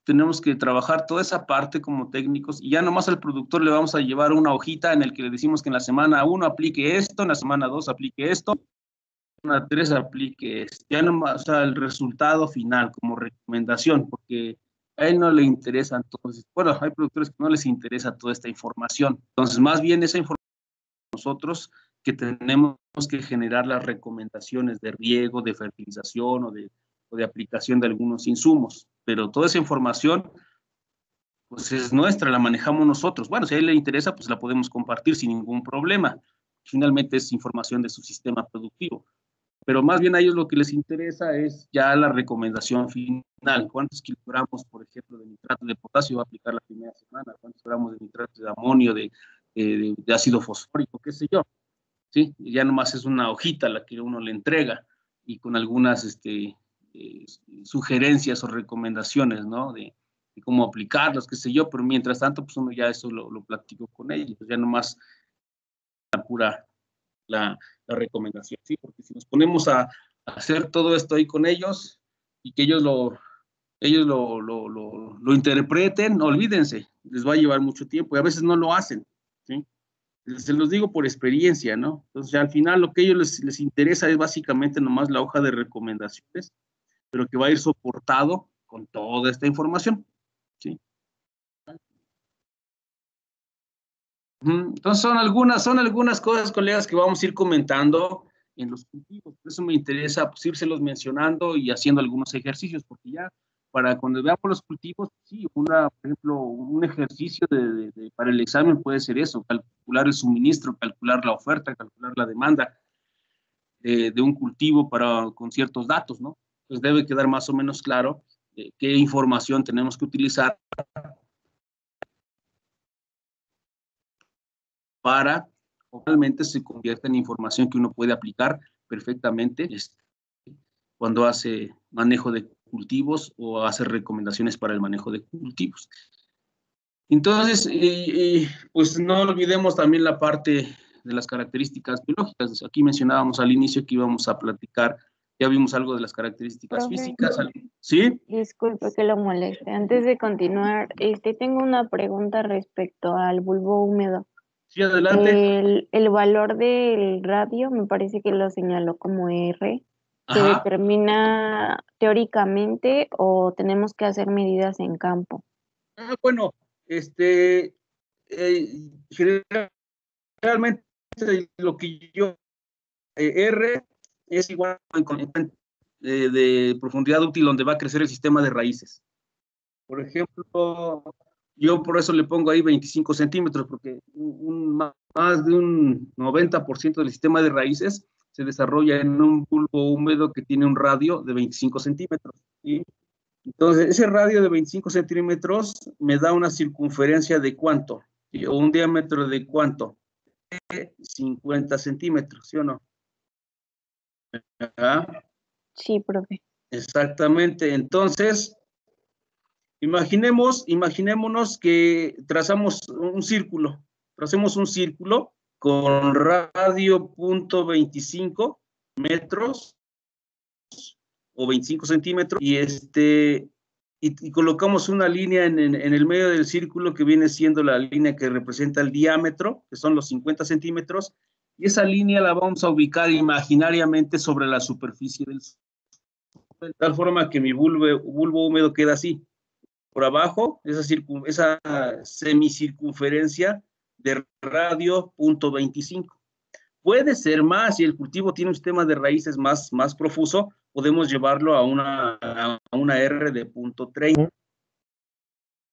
tenemos que trabajar toda esa parte como técnicos y ya nomás al productor le vamos a llevar una hojita en el que le decimos que en la semana 1 aplique esto, en la semana 2 aplique esto, una 3 aplique ya nomás, o sea, el resultado final como recomendación, porque a él no le interesa entonces, bueno, hay productores que no les interesa toda esta información, entonces más bien esa información nosotros que tenemos que generar las recomendaciones de riego, de fertilización o de aplicación de algunos insumos, pero toda esa información pues es nuestra, la manejamos nosotros. Bueno, si a él le interesa, pues la podemos compartir sin ningún problema. Finalmente es información de su sistema productivo. Pero más bien a ellos lo que les interesa es ya la recomendación final. ¿Cuántos kilogramos, por ejemplo, de nitrato de potasio va a aplicar la primera semana? ¿Cuántos gramos de nitrato de amonio, de ácido fosfórico, qué sé yo? ¿Sí? Ya nomás es una hojita la que uno le entrega y con algunas sugerencias o recomendaciones, ¿no? De cómo aplicarlas, qué sé yo, pero mientras tanto, pues uno ya eso lo platico con ellos, ya nomás la pura la recomendación, ¿sí? Porque si nos ponemos a hacer todo esto ahí con ellos y que ellos lo interpreten, olvídense, les va a llevar mucho tiempo y a veces no lo hacen, ¿sí? Se los digo por experiencia, ¿no? Entonces, al final lo que a ellos les interesa es básicamente nomás la hoja de recomendaciones, pero que va a ir soportado con toda esta información, ¿sí? Entonces son algunas cosas, colegas, que vamos a ir comentando en los cultivos. Por eso me interesa pues, írselos mencionando y haciendo algunos ejercicios, porque ya para cuando veamos los cultivos, sí, por ejemplo, un ejercicio para el examen puede ser eso, calcular el suministro, calcular la oferta, calcular la demanda de un cultivo con ciertos datos, ¿no? Pues debe quedar más o menos claro qué información tenemos que utilizar para realmente se convierta en información que uno puede aplicar perfectamente cuando hace manejo de cultivos o hace recomendaciones para el manejo de cultivos. Entonces, pues no olvidemos también la parte de las características biológicas. Aquí mencionábamos al inicio que íbamos a platicar, ya vimos algo de las características Profe. físicas, ¿sí? Disculpe que lo moleste. Antes de continuar, tengo una pregunta respecto al bulbo húmedo. Sí, adelante. El valor del radio, me parece que lo señaló como R, ¿se Ajá. determina teóricamente o tenemos que hacer medidas en campo? Bueno, generalmente lo que yo, R es igual de profundidad útil donde va a crecer el sistema de raíces. Por ejemplo, yo por eso le pongo ahí 25 centímetros, porque más de un 90% del sistema de raíces se desarrolla en un bulbo húmedo que tiene un radio de 25 centímetros. ¿Sí? Entonces, ese radio de 25 centímetros me da una circunferencia de ¿cuánto? ¿Sí? O un diámetro de ¿cuánto? De 50 centímetros, ¿sí o no? ¿Ah? Sí, profe. Exactamente. Entonces, imaginémonos que trazamos un círculo. Tracemos un círculo con radio .25 metros o 25 centímetros y colocamos una línea en el medio del círculo que viene siendo la línea que representa el diámetro, que son los 50 centímetros, y esa línea la vamos a ubicar imaginariamente sobre la superficie del suelo, de tal forma que mi bulbo húmedo queda así. Por abajo, esa semicircunferencia de radio .25. Puede ser más, si el cultivo tiene un sistema de raíces más profuso, podemos llevarlo a una R de .30.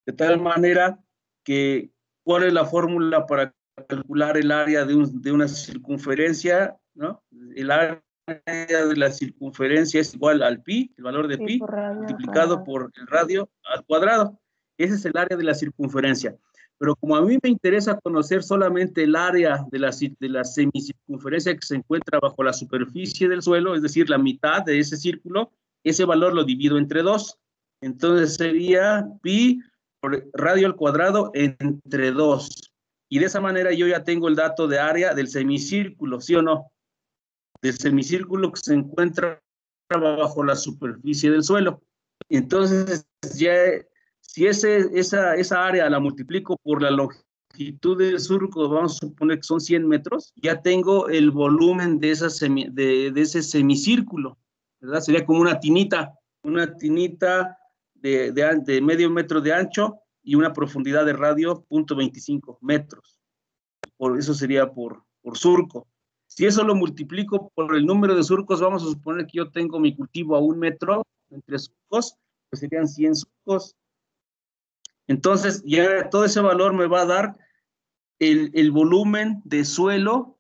De tal manera que, ¿cuál es la fórmula para calcular el área de una circunferencia? ¿No? El área de la circunferencia es igual al pi, el valor de pi, multiplicado por el radio al cuadrado. Ese es el área de la circunferencia. Pero como a mí me interesa conocer solamente el área de la semicircunferencia que se encuentra bajo la superficie del suelo, es decir, la mitad de ese círculo, ese valor lo divido entre 2. Entonces sería pi por radio al cuadrado entre 2. Y de esa manera yo ya tengo el dato de área del semicírculo, ¿sí o no? Del semicírculo que se encuentra bajo la superficie del suelo. Entonces, ya, si esa área la multiplico por la longitud del surco, vamos a suponer que son 100 metros, ya tengo el volumen de ese semicírculo, ¿verdad? Sería como una tinita de medio metro de ancho y una profundidad de radio .25 metros. Por eso sería por surco. Si eso lo multiplico por el número de surcos, vamos a suponer que yo tengo mi cultivo a 1 metro entre surcos, pues serían 100 surcos. Entonces, ya todo ese valor me va a dar el volumen de suelo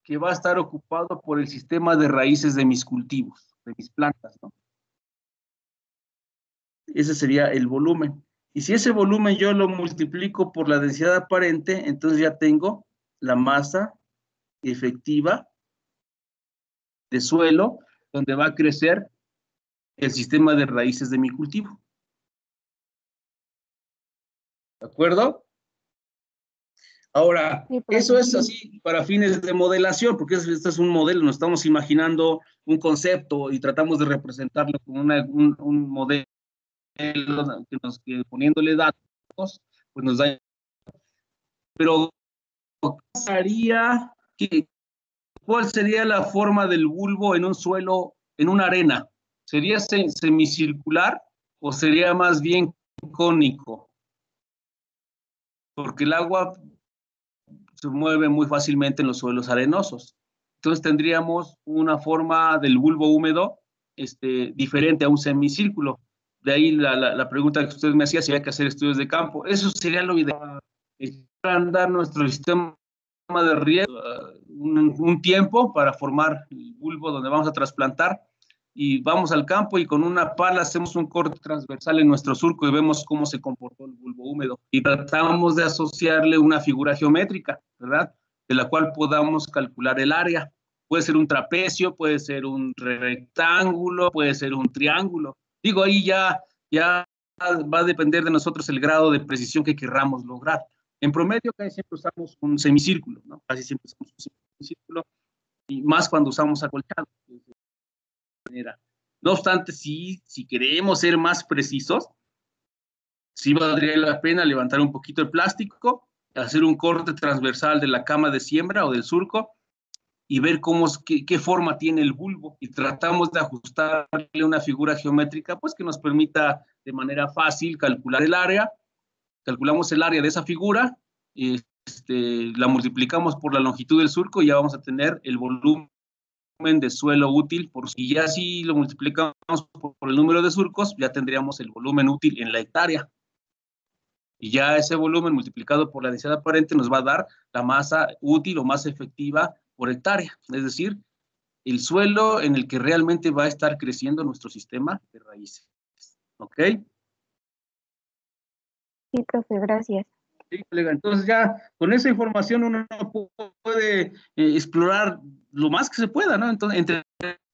que va a estar ocupado por el sistema de raíces de mis cultivos, de mis plantas, ¿no? Ese sería el volumen. Y si ese volumen yo lo multiplico por la densidad aparente, entonces ya tengo la masa efectiva de suelo donde va a crecer el sistema de raíces de mi cultivo. ¿De acuerdo? Ahora, eso es así para fines de modelación, porque este es un modelo, nos estamos imaginando un concepto y tratamos de representarlo con un modelo que poniéndole datos, pues nos da. Pero, ¿cuál sería la forma del bulbo en un suelo, en una arena? ¿Sería semicircular o sería más bien cónico? Porque el agua se mueve muy fácilmente en los suelos arenosos. Entonces tendríamos una forma del bulbo húmedo diferente a un semicírculo. De ahí la pregunta que usted me hacía, si había que hacer estudios de campo. Eso sería lo ideal. Para andar nuestro sistema de riego un tiempo para formar el bulbo donde vamos a trasplantar, y vamos al campo y con una pala hacemos un corte transversal en nuestro surco y vemos cómo se comportó el bulbo húmedo y tratamos de asociarle una figura geométrica, ¿verdad? De la cual podamos calcular el área. Puede ser un trapecio, puede ser un rectángulo, puede ser un triángulo. Digo, ahí ya va a depender de nosotros el grado de precisión que querramos lograr. En promedio, casi siempre usamos un semicírculo, ¿no? Casi siempre usamos un semicírculo, y más cuando usamos acolchado. No obstante, si queremos ser más precisos, sí valdría la pena levantar un poquito el plástico, hacer un corte transversal de la cama de siembra o del surco y ver qué forma tiene el bulbo, y tratamos de ajustarle una figura geométrica pues que nos permita de manera fácil calcular el área. Calculamos el área de esa figura, la multiplicamos por la longitud del surco y ya vamos a tener el volumen de suelo útil, y ya si lo multiplicamos por el número de surcos, ya tendríamos el volumen útil en la hectárea. Y ya ese volumen multiplicado por la densidad aparente nos va a dar la masa útil o más efectiva por hectárea, es decir, el suelo en el que realmente va a estar creciendo nuestro sistema de raíces. ¿Ok? Sí, profe, gracias. Sí, colega. Entonces ya con esa información uno puede explorar lo más que se pueda, ¿no? Entonces, entre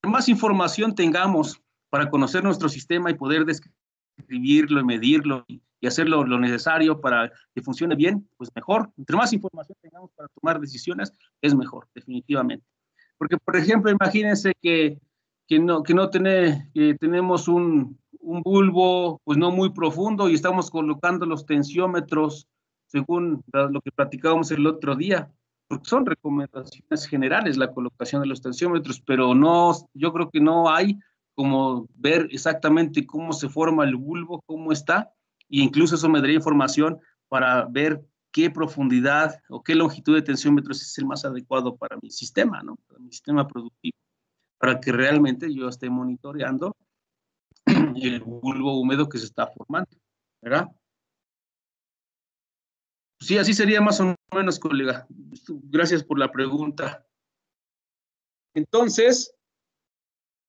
más información tengamos para conocer nuestro sistema y poder describirlo y medirlo y hacer lo necesario para que funcione bien, pues mejor. Entre más información tengamos para tomar decisiones, es mejor, definitivamente. Porque, por ejemplo, imagínense que tenemos un bulbo pues no muy profundo y estamos colocando los tensiómetros según lo que platicábamos el otro día, porque son recomendaciones generales la colocación de los tensiómetros, pero no, yo creo que no hay como ver exactamente cómo se forma el bulbo, cómo está, e incluso eso me daría información para ver qué profundidad o qué longitud de tensiómetros es el más adecuado para mi sistema, ¿no? Para mi sistema productivo, para que realmente yo esté monitoreando el bulbo húmedo que se está formando, ¿verdad? Sí, así sería más o menos, colega. Gracias por la pregunta. Entonces,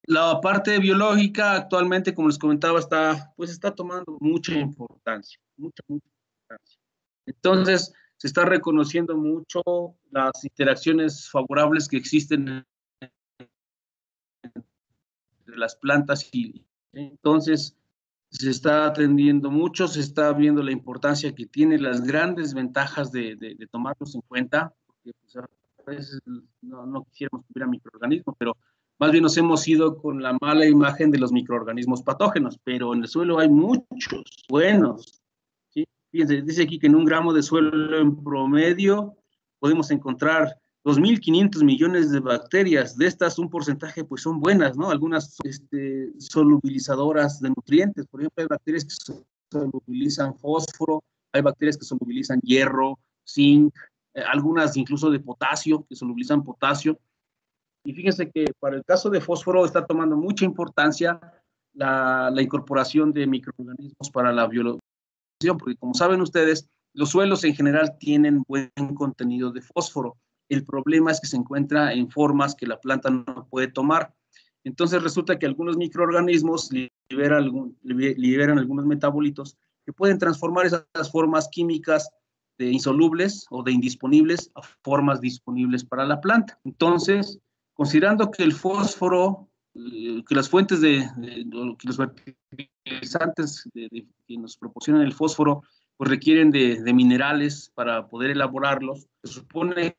la parte biológica actualmente, como les comentaba, está tomando mucha importancia, mucha importancia. Entonces, se está reconociendo mucho las interacciones favorables que existen entre las plantas y entonces se está atendiendo mucho, se está viendo la importancia que tiene, las grandes ventajas de tomarlos en cuenta, porque pues, a veces no quisiéramos que hubiera microorganismos, pero más bien nos hemos ido con la mala imagen de los microorganismos patógenos, pero en el suelo hay muchos buenos, ¿sí? Fíjense, dice aquí que en un gramo de suelo en promedio podemos encontrar 2.500 millones de bacterias. De estas, un porcentaje pues son buenas, ¿no? Algunas solubilizadoras de nutrientes. Por ejemplo, hay bacterias que solubilizan fósforo, hay bacterias que solubilizan hierro, zinc, algunas incluso de potasio, que solubilizan potasio. Y fíjense que para el caso de fósforo está tomando mucha importancia la incorporación de microorganismos para la biología, porque como saben ustedes, los suelos en general tienen buen contenido de fósforo. El problema es que se encuentra en formas que la planta no puede tomar. Entonces resulta que algunos microorganismos liberan algunos metabolitos que pueden transformar esas formas químicas de insolubles o de indisponibles a formas disponibles para la planta. Entonces, considerando que el fósforo, que las fuentes que los fertilizantes que nos proporcionan el fósforo, pues requieren de minerales para poder elaborarlos, se supone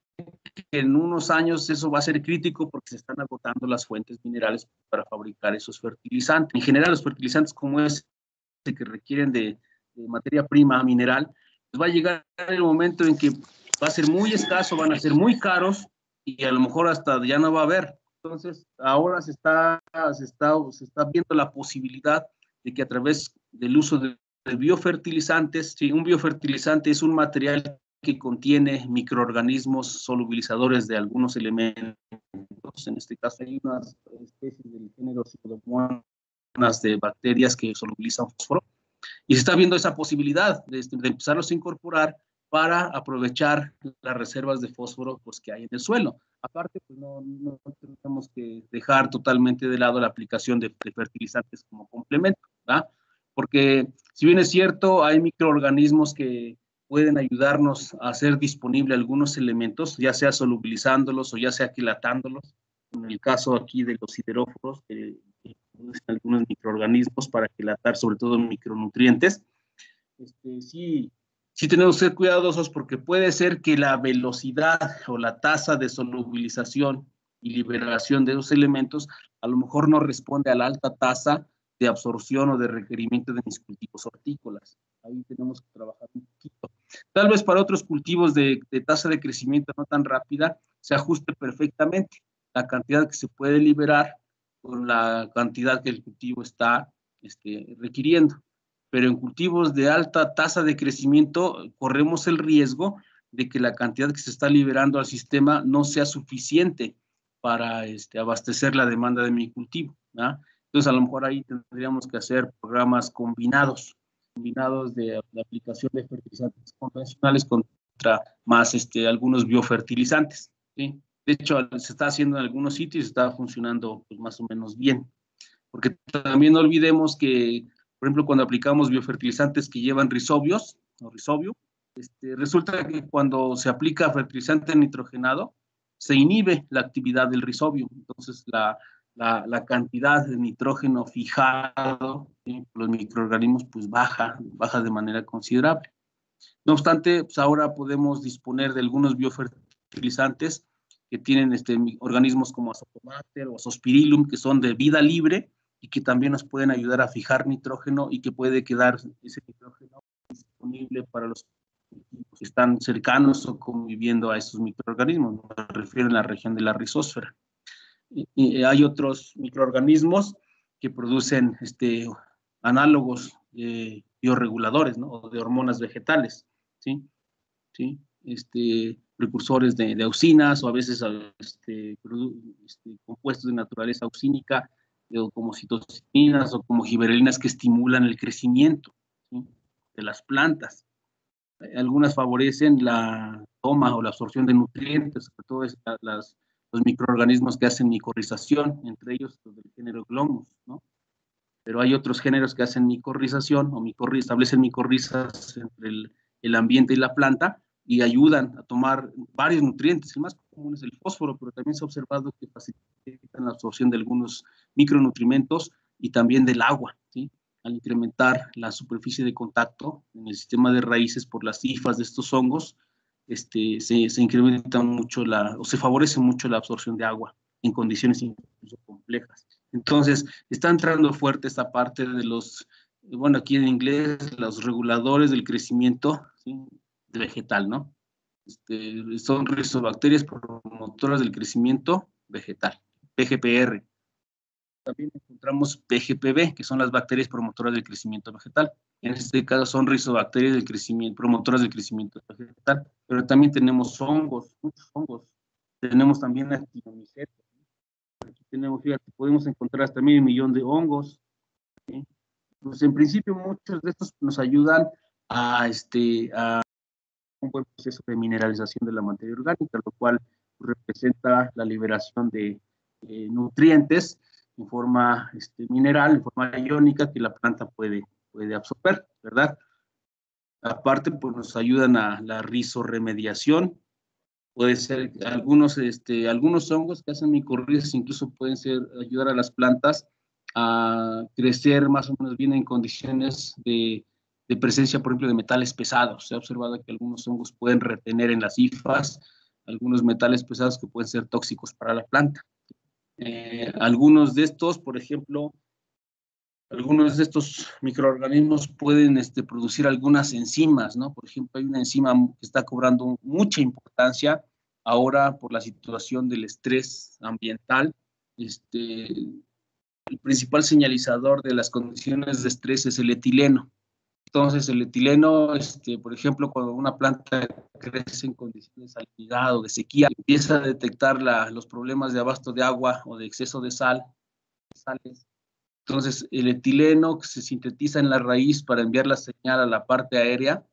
que en unos años eso va a ser crítico porque se están agotando las fuentes minerales para fabricar esos fertilizantes. En general, los fertilizantes como que requieren de materia prima mineral, pues va a llegar el momento en que va a ser muy escaso, van a ser muy caros y a lo mejor hasta ya no va a haber. Entonces, ahora se está viendo la posibilidad de que a través del uso de biofertilizantes, ¿sí? Un biofertilizante es un material que contiene microorganismos solubilizadores de algunos elementos. En este caso hay unas especies del género Pseudomonas de bacterias que solubilizan fósforo. Y se está viendo esa posibilidad de empezarlos a incorporar para aprovechar las reservas de fósforo pues, que hay en el suelo. Aparte, pues no tenemos que dejar totalmente de lado la aplicación de fertilizantes como complemento, ¿verdad? Porque si bien es cierto, hay microorganismos que pueden ayudarnos a hacer disponible algunos elementos, ya sea solubilizándolos o ya sea quilatándolos. En el caso aquí de los sideróforos, algunos microorganismos para quilatar, sobre todo micronutrientes. Sí, sí tenemos que ser cuidadosos porque puede ser que la velocidad o la tasa de solubilización y liberación de esos elementos a lo mejor no responde a la alta tasa de absorción o de requerimiento de mis cultivos hortícolas. Ahí tenemos que trabajar un poquito. Tal vez para otros cultivos de tasa de crecimiento no tan rápida se ajuste perfectamente la cantidad que se puede liberar con la cantidad que el cultivo está requiriendo. Pero en cultivos de alta tasa de crecimiento corremos el riesgo de que la cantidad que se está liberando al sistema no sea suficiente para abastecer la demanda de mi cultivo, ¿no? Entonces, a lo mejor ahí tendríamos que hacer programas combinados de aplicación de fertilizantes convencionales contra más algunos biofertilizantes, ¿sí? De hecho, se está haciendo en algunos sitios y está funcionando pues, más o menos bien. Porque también no olvidemos que, por ejemplo, cuando aplicamos biofertilizantes que llevan rizobios o rizobio, resulta que cuando se aplica fertilizante nitrogenado, se inhibe la actividad del rizobio. Entonces, la cantidad de nitrógeno fijado en los microorganismos pues baja de manera considerable. No obstante, pues ahora podemos disponer de algunos biofertilizantes que tienen organismos como Azotobacter o Azospirillum, que son de vida libre y que también nos pueden ayudar a fijar nitrógeno y que puede quedar ese nitrógeno disponible para los que están cercanos o conviviendo a estos microorganismos. Me refiero a la región de la rizósfera. Y hay otros microorganismos que producen análogos bioreguladores, ¿no? O de hormonas vegetales, ¿sí? ¿Sí? Precursores de auxinas o a veces compuestos de naturaleza auxínica, como citocinas o como giberelinas que estimulan el crecimiento, ¿sí? De las plantas. Algunas favorecen la toma o la absorción de nutrientes, sobre todo los microorganismos que hacen micorrización, entre ellos los del género Glomus, ¿no? Pero hay otros géneros que hacen micorrización o establecen micorrizas entre el ambiente y la planta y ayudan a tomar varios nutrientes. El más común es el fósforo, pero también se ha observado que facilitan la absorción de algunos micronutrientes y también del agua, ¿sí? Al incrementar la superficie de contacto en el sistema de raíces por las hifas de estos hongos, se incrementa mucho o se favorece mucho la absorción de agua en condiciones incluso complejas. Entonces, está entrando fuerte esta parte de bueno, aquí en inglés, los reguladores del crecimiento, ¿sí? De vegetal, ¿no? Son rizobacterias promotoras del crecimiento vegetal, PGPR. También encontramos PGPB, que son las bacterias promotoras del crecimiento vegetal. En este caso son rizobacterias del crecimiento, promotoras del crecimiento vegetal. Pero también tenemos hongos, muchos hongos. Tenemos también actinomicetos. Aquí tenemos, fíjate, podemos encontrar hasta 1.000.000 de hongos, ¿sí? Pues en principio muchos de estos nos ayudan a un buen proceso de mineralización de la materia orgánica, lo cual representa la liberación de nutrientes en forma mineral, en forma iónica que la planta puede absorber, ¿verdad? Aparte, pues nos ayudan a la rizoremediación. Puede ser algunos hongos que hacen micorrizas incluso pueden ayudar a las plantas a crecer más o menos bien en condiciones de presencia, por ejemplo, de metales pesados. Se ha observado que algunos hongos pueden retener en las hifas algunos metales pesados que pueden ser tóxicos para la planta. Algunos de estos, por ejemplo, algunos de estos microorganismos pueden producir algunas enzimas, ¿no? Por ejemplo, hay una enzima que está cobrando mucha importancia ahora por la situación del estrés ambiental. El principal señalizador de las condiciones de estrés es el etileno. Entonces, el etileno, por ejemplo, cuando una planta crece en condiciones de salinidad o de sequía, empieza a detectar los problemas de abasto de agua o de exceso de sales. Entonces, el etileno que se sintetiza en la raíz para enviar la señal a la parte aérea,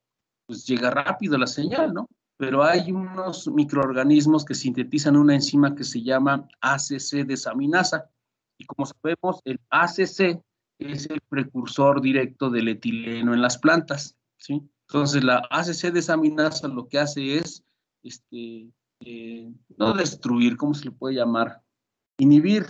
pues llega rápido la señal, ¿no? Pero hay unos microorganismos que sintetizan una enzima que se llama ACC desaminasa. Y como sabemos, el ACC es el precursor directo del etileno en las plantas, ¿sí? Entonces, la ACC desaminasa lo que hace es, no destruir, ¿cómo se le puede llamar? Inhibir,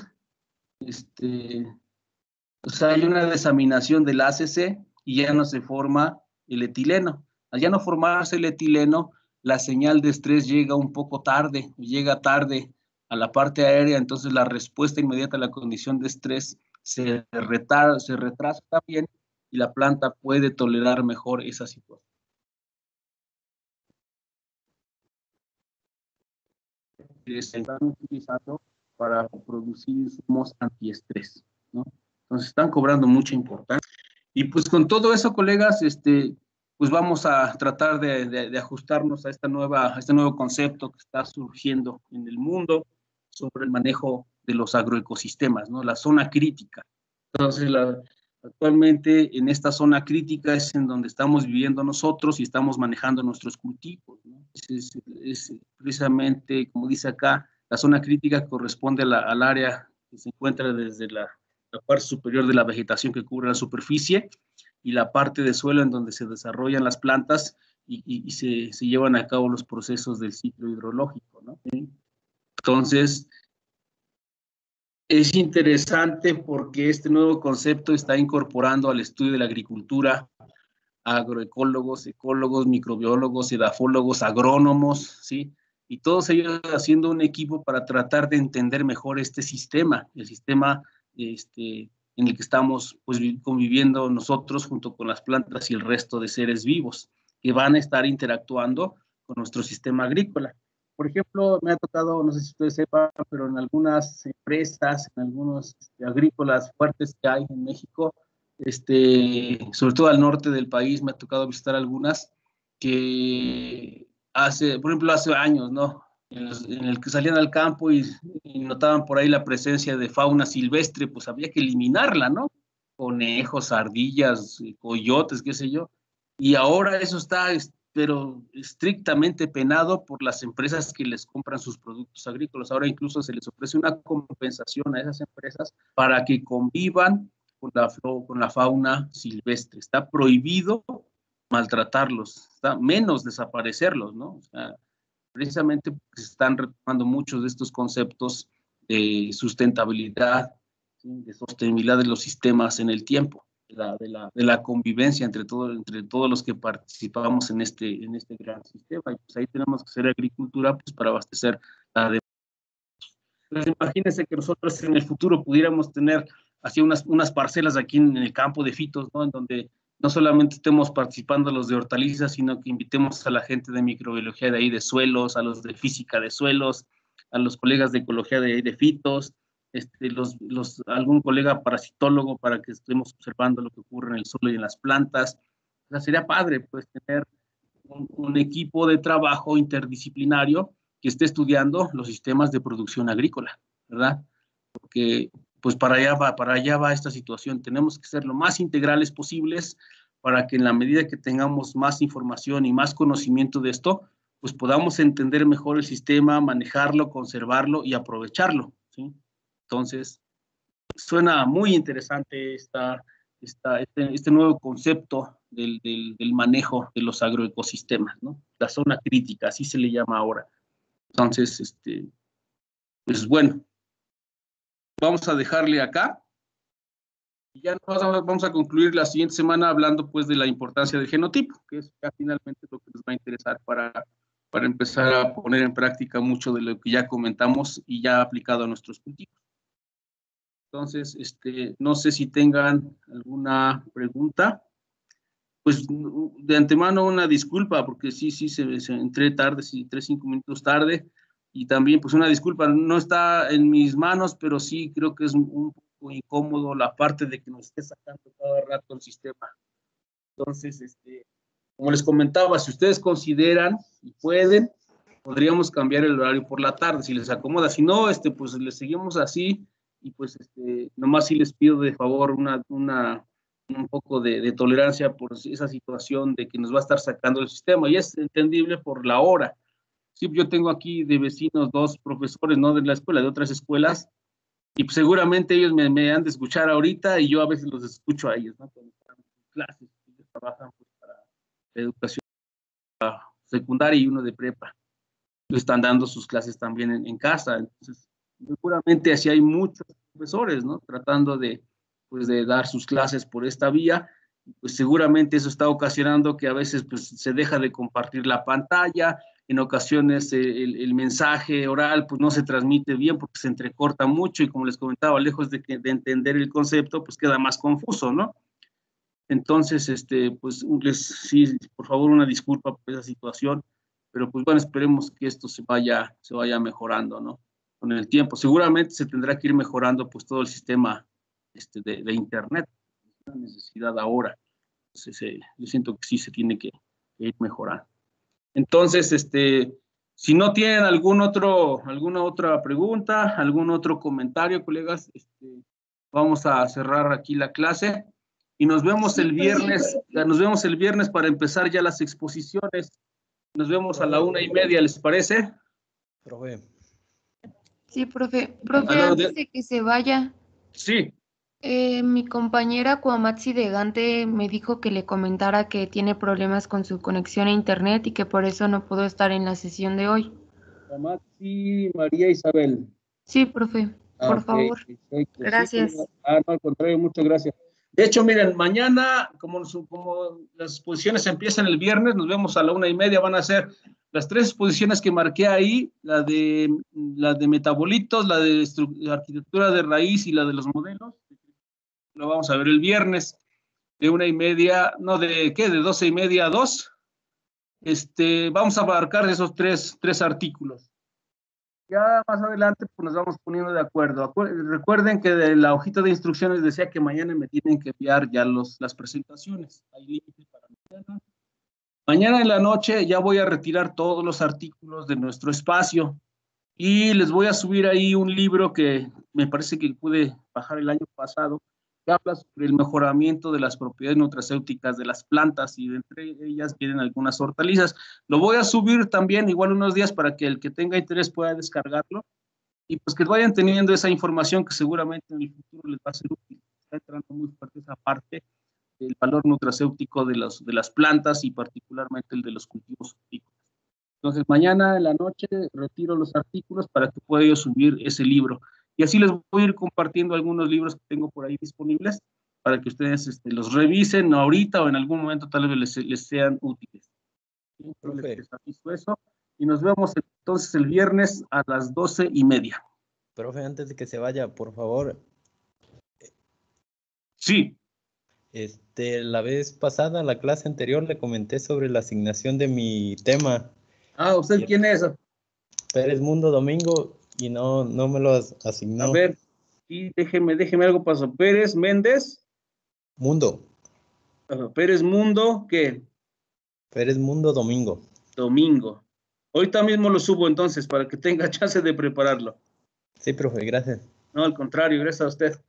O sea, hay una desaminación del ACC y ya no se forma el etileno. Al ya no formarse el etileno, la señal de estrés llega un poco tarde, llega tarde a la parte aérea, entonces la respuesta inmediata a la condición de estrés se retrasa también y la planta puede tolerar mejor esa situación. Se están utilizando para producir insumos antiestrés, ¿no? Entonces están cobrando mucha importancia. Y pues con todo eso, colegas, pues vamos a tratar de ajustarnos a este nuevo concepto que está surgiendo en el mundo sobre el manejo de los agroecosistemas, ¿no? La zona crítica. Entonces, actualmente en esta zona crítica es en donde estamos viviendo nosotros y estamos manejando nuestros cultivos, ¿no? Es precisamente, como dice acá, la zona crítica corresponde al área que se encuentra desde la parte superior de la vegetación que cubre la superficie y la parte de suelo en donde se desarrollan las plantas y se llevan a cabo los procesos del ciclo hidrológico, ¿no? Entonces, es interesante porque este nuevo concepto está incorporando al estudio de la agricultura agroecólogos, ecólogos, microbiólogos, edafólogos, agrónomos, ¿sí? Y todos ellos haciendo un equipo para tratar de entender mejor este sistema, el sistema en el que estamos pues, conviviendo nosotros junto con las plantas y el resto de seres vivos que van a estar interactuando con nuestro sistema agrícola. Por ejemplo, me ha tocado, no sé si ustedes sepan, pero en algunas empresas, en algunos agrícolas fuertes que hay en México, sobre todo al norte del país, me ha tocado visitar algunas que por ejemplo, hace años, ¿no? En el que salían al campo y notaban por ahí la presencia de fauna silvestre, pues había que eliminarla, ¿no? Conejos, ardillas, coyotes, qué sé yo. Y ahora eso está, pero estrictamente penado por las empresas que les compran sus productos agrícolas. Ahora incluso se les ofrece una compensación a esas empresas para que convivan con la fauna silvestre. Está prohibido maltratarlos, está menos desaparecerlos, ¿no? O sea, precisamente se están retomando muchos de estos conceptos de sustentabilidad, ¿sí? De sostenibilidad de los sistemas en el tiempo, de la convivencia entre todos los que participamos en este gran sistema. Y pues ahí tenemos que hacer agricultura pues, para abastecer la demanda. Entonces, imagínense que nosotros en el futuro pudiéramos tener así unas parcelas aquí en el campo de fitos, ¿no? En donde no solamente estemos participando los de hortalizas, sino que invitemos a la gente de microbiología de ahí de suelos, a los de física de suelos, a los colegas de ecología de ahí de fitos, algún colega parasitólogo para que estemos observando lo que ocurre en el suelo y en las plantas. O sea, sería padre pues tener un equipo de trabajo interdisciplinario que esté estudiando los sistemas de producción agrícola, ¿verdad? Porque pues para allá va esta situación. Tenemos que ser lo más integrales posibles para que en la medida que tengamos más información y más conocimiento de esto, pues podamos entender mejor el sistema, manejarlo, conservarlo y aprovecharlo, ¿sí? Entonces, suena muy interesante este nuevo concepto del manejo de los agroecosistemas, ¿no? La zona crítica, así se le llama ahora. Entonces, pues bueno, vamos a dejarle acá y ya vamos a concluir la siguiente semana hablando pues de la importancia del genotipo, que es ya finalmente lo que les va a interesar para empezar a poner en práctica mucho de lo que ya comentamos y ya aplicado a nuestros cultivos. Entonces, no sé si tengan alguna pregunta. Pues de antemano una disculpa, porque sí, entré tarde, sí, 5 minutos tarde, y también pues una disculpa, no está en mis manos, pero sí creo que es un poco incómodo la parte de que nos esté sacando cada rato el sistema. Entonces, como les comentaba, si ustedes consideran y pueden, podríamos cambiar el horario por la tarde, si les acomoda, si no, pues les seguimos así, y pues nomás sí les pido de favor un poco de tolerancia por esa situación de que nos va a estar sacando el sistema, y es entendible por la hora. Sí, yo tengo aquí de vecinos 2 profesores, ¿no? De la escuela, de otras escuelas, y pues seguramente ellos me han de escuchar ahorita, y yo a veces los escucho a ellos, ¿no? Cuando están en clases, ellos trabajan pues, para la educación secundaria y uno de prepa. Están dando sus clases también en casa, entonces seguramente así hay muchos profesores, ¿no? Tratando de pues, de dar sus clases por esta vía. Pues seguramente eso está ocasionando que a veces pues, se deja de compartir la pantalla, en ocasiones el mensaje oral pues, no se transmite bien porque se entrecorta mucho y como les comentaba, lejos de entender el concepto, pues queda más confuso, ¿no? Entonces, pues sí, por favor, una disculpa por esa situación, pero pues bueno, esperemos que esto se vaya mejorando, ¿no? Con el tiempo. Seguramente se tendrá que ir mejorando pues todo el sistema de Internet, la necesidad ahora. Entonces, yo siento que sí se tiene que ir mejorando. Entonces, si no tienen alguna otra pregunta, algún otro comentario, colegas, vamos a cerrar aquí la clase y nos vemos el viernes. Nos vemos el viernes para empezar ya las exposiciones. Nos vemos a la 1:30, ¿les parece? Profe. Sí, profe. Profe, Aló, antes de que se vaya, Sí. mi compañera Kuamatsi de Gante me dijo que le comentara que tiene problemas con su conexión a internet y que por eso no pudo estar en la sesión de hoy. Maxi, María Isabel. Sí, profe, por Ok, favor. perfecto. Gracias. Sí, no, al contrario, muchas gracias. De hecho, miren, mañana, como las exposiciones empiezan el viernes, nos vemos a la 1:30, van a ser las 3 exposiciones que marqué ahí, la de metabolitos, la de arquitectura de raíz y la de los modelos. Lo vamos a ver el viernes de 1:30, no, ¿de qué? De 12:30 a 2. Vamos a abarcar esos tres artículos. Ya más adelante pues nos vamos poniendo de acuerdo. Recuerden que de la hojita de instrucciones decía que mañana me tienen que enviar ya las presentaciones. Hay límite para mañana. Mañana en la noche ya voy a retirar todos los artículos de nuestro espacio y les voy a subir ahí un libro que me parece que pude bajar el año pasado, que habla sobre el mejoramiento de las propiedades nutracéuticas de las plantas y entre ellas vienen algunas hortalizas. Lo voy a subir también igual unos días para que el que tenga interés pueda descargarlo y pues que vayan teniendo esa información que seguramente en el futuro les va a ser útil. Está entrando muy fuerte esa parte del valor nutracéutico de las plantas y particularmente el de los cultivos hortícolas. Entonces mañana en la noche retiro los artículos para que pueda yo subir ese libro. Y así les voy a ir compartiendo algunos libros que tengo por ahí disponibles para que ustedes los revisen ahorita o en algún momento tal vez les sean útiles. Les aviso eso. Y nos vemos entonces el viernes a las 12:30. Profe, antes de que se vaya, por favor. Sí. La vez pasada, la clase anterior, le comenté sobre la asignación de mi tema. Ah, ¿usted quién es? Pérez Mundo Domingo, y no me lo asignó. A ver, y déjeme algo pasó. Pérez Méndez. Mundo. Pérez Mundo, ¿qué? Pérez Mundo Domingo. Domingo. Ahorita mismo lo subo entonces para que tenga chance de prepararlo. Sí, profe, gracias. No, al contrario, gracias a usted.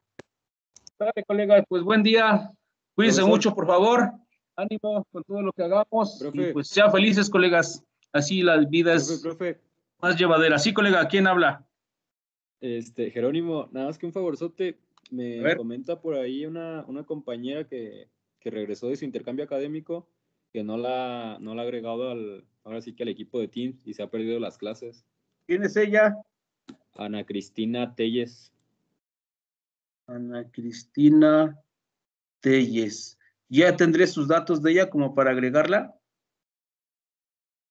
Dale, colega, pues buen día. Cuídense mucho, por favor. Ánimo con todo lo que hagamos. Profe. Y pues sean felices, colegas. Así la vida es más llevadera. Sí, colega, ¿quién habla? Jerónimo, nada más que un favorzote. Me comenta por ahí una compañera que regresó de su intercambio académico, que no la ha agregado ahora sí que al equipo de Teams y se ha perdido las clases. ¿Quién es ella? Ana Cristina Telles. Ana Cristina Telles. ¿Ya tendré sus datos de ella como para agregarla?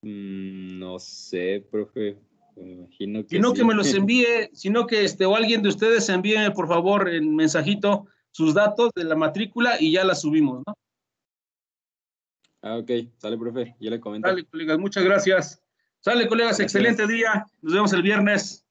No sé, profe. Me imagino que Sino sí. que me los envíe, sino que o alguien de ustedes envíe, por favor, en mensajito sus datos de la matrícula y ya la subimos, ¿no? Ah, ok. Sale, profe. Ya le comento. Sale, colegas. Muchas gracias. Sale, colegas. Gracias. Excelente día. Nos vemos el viernes.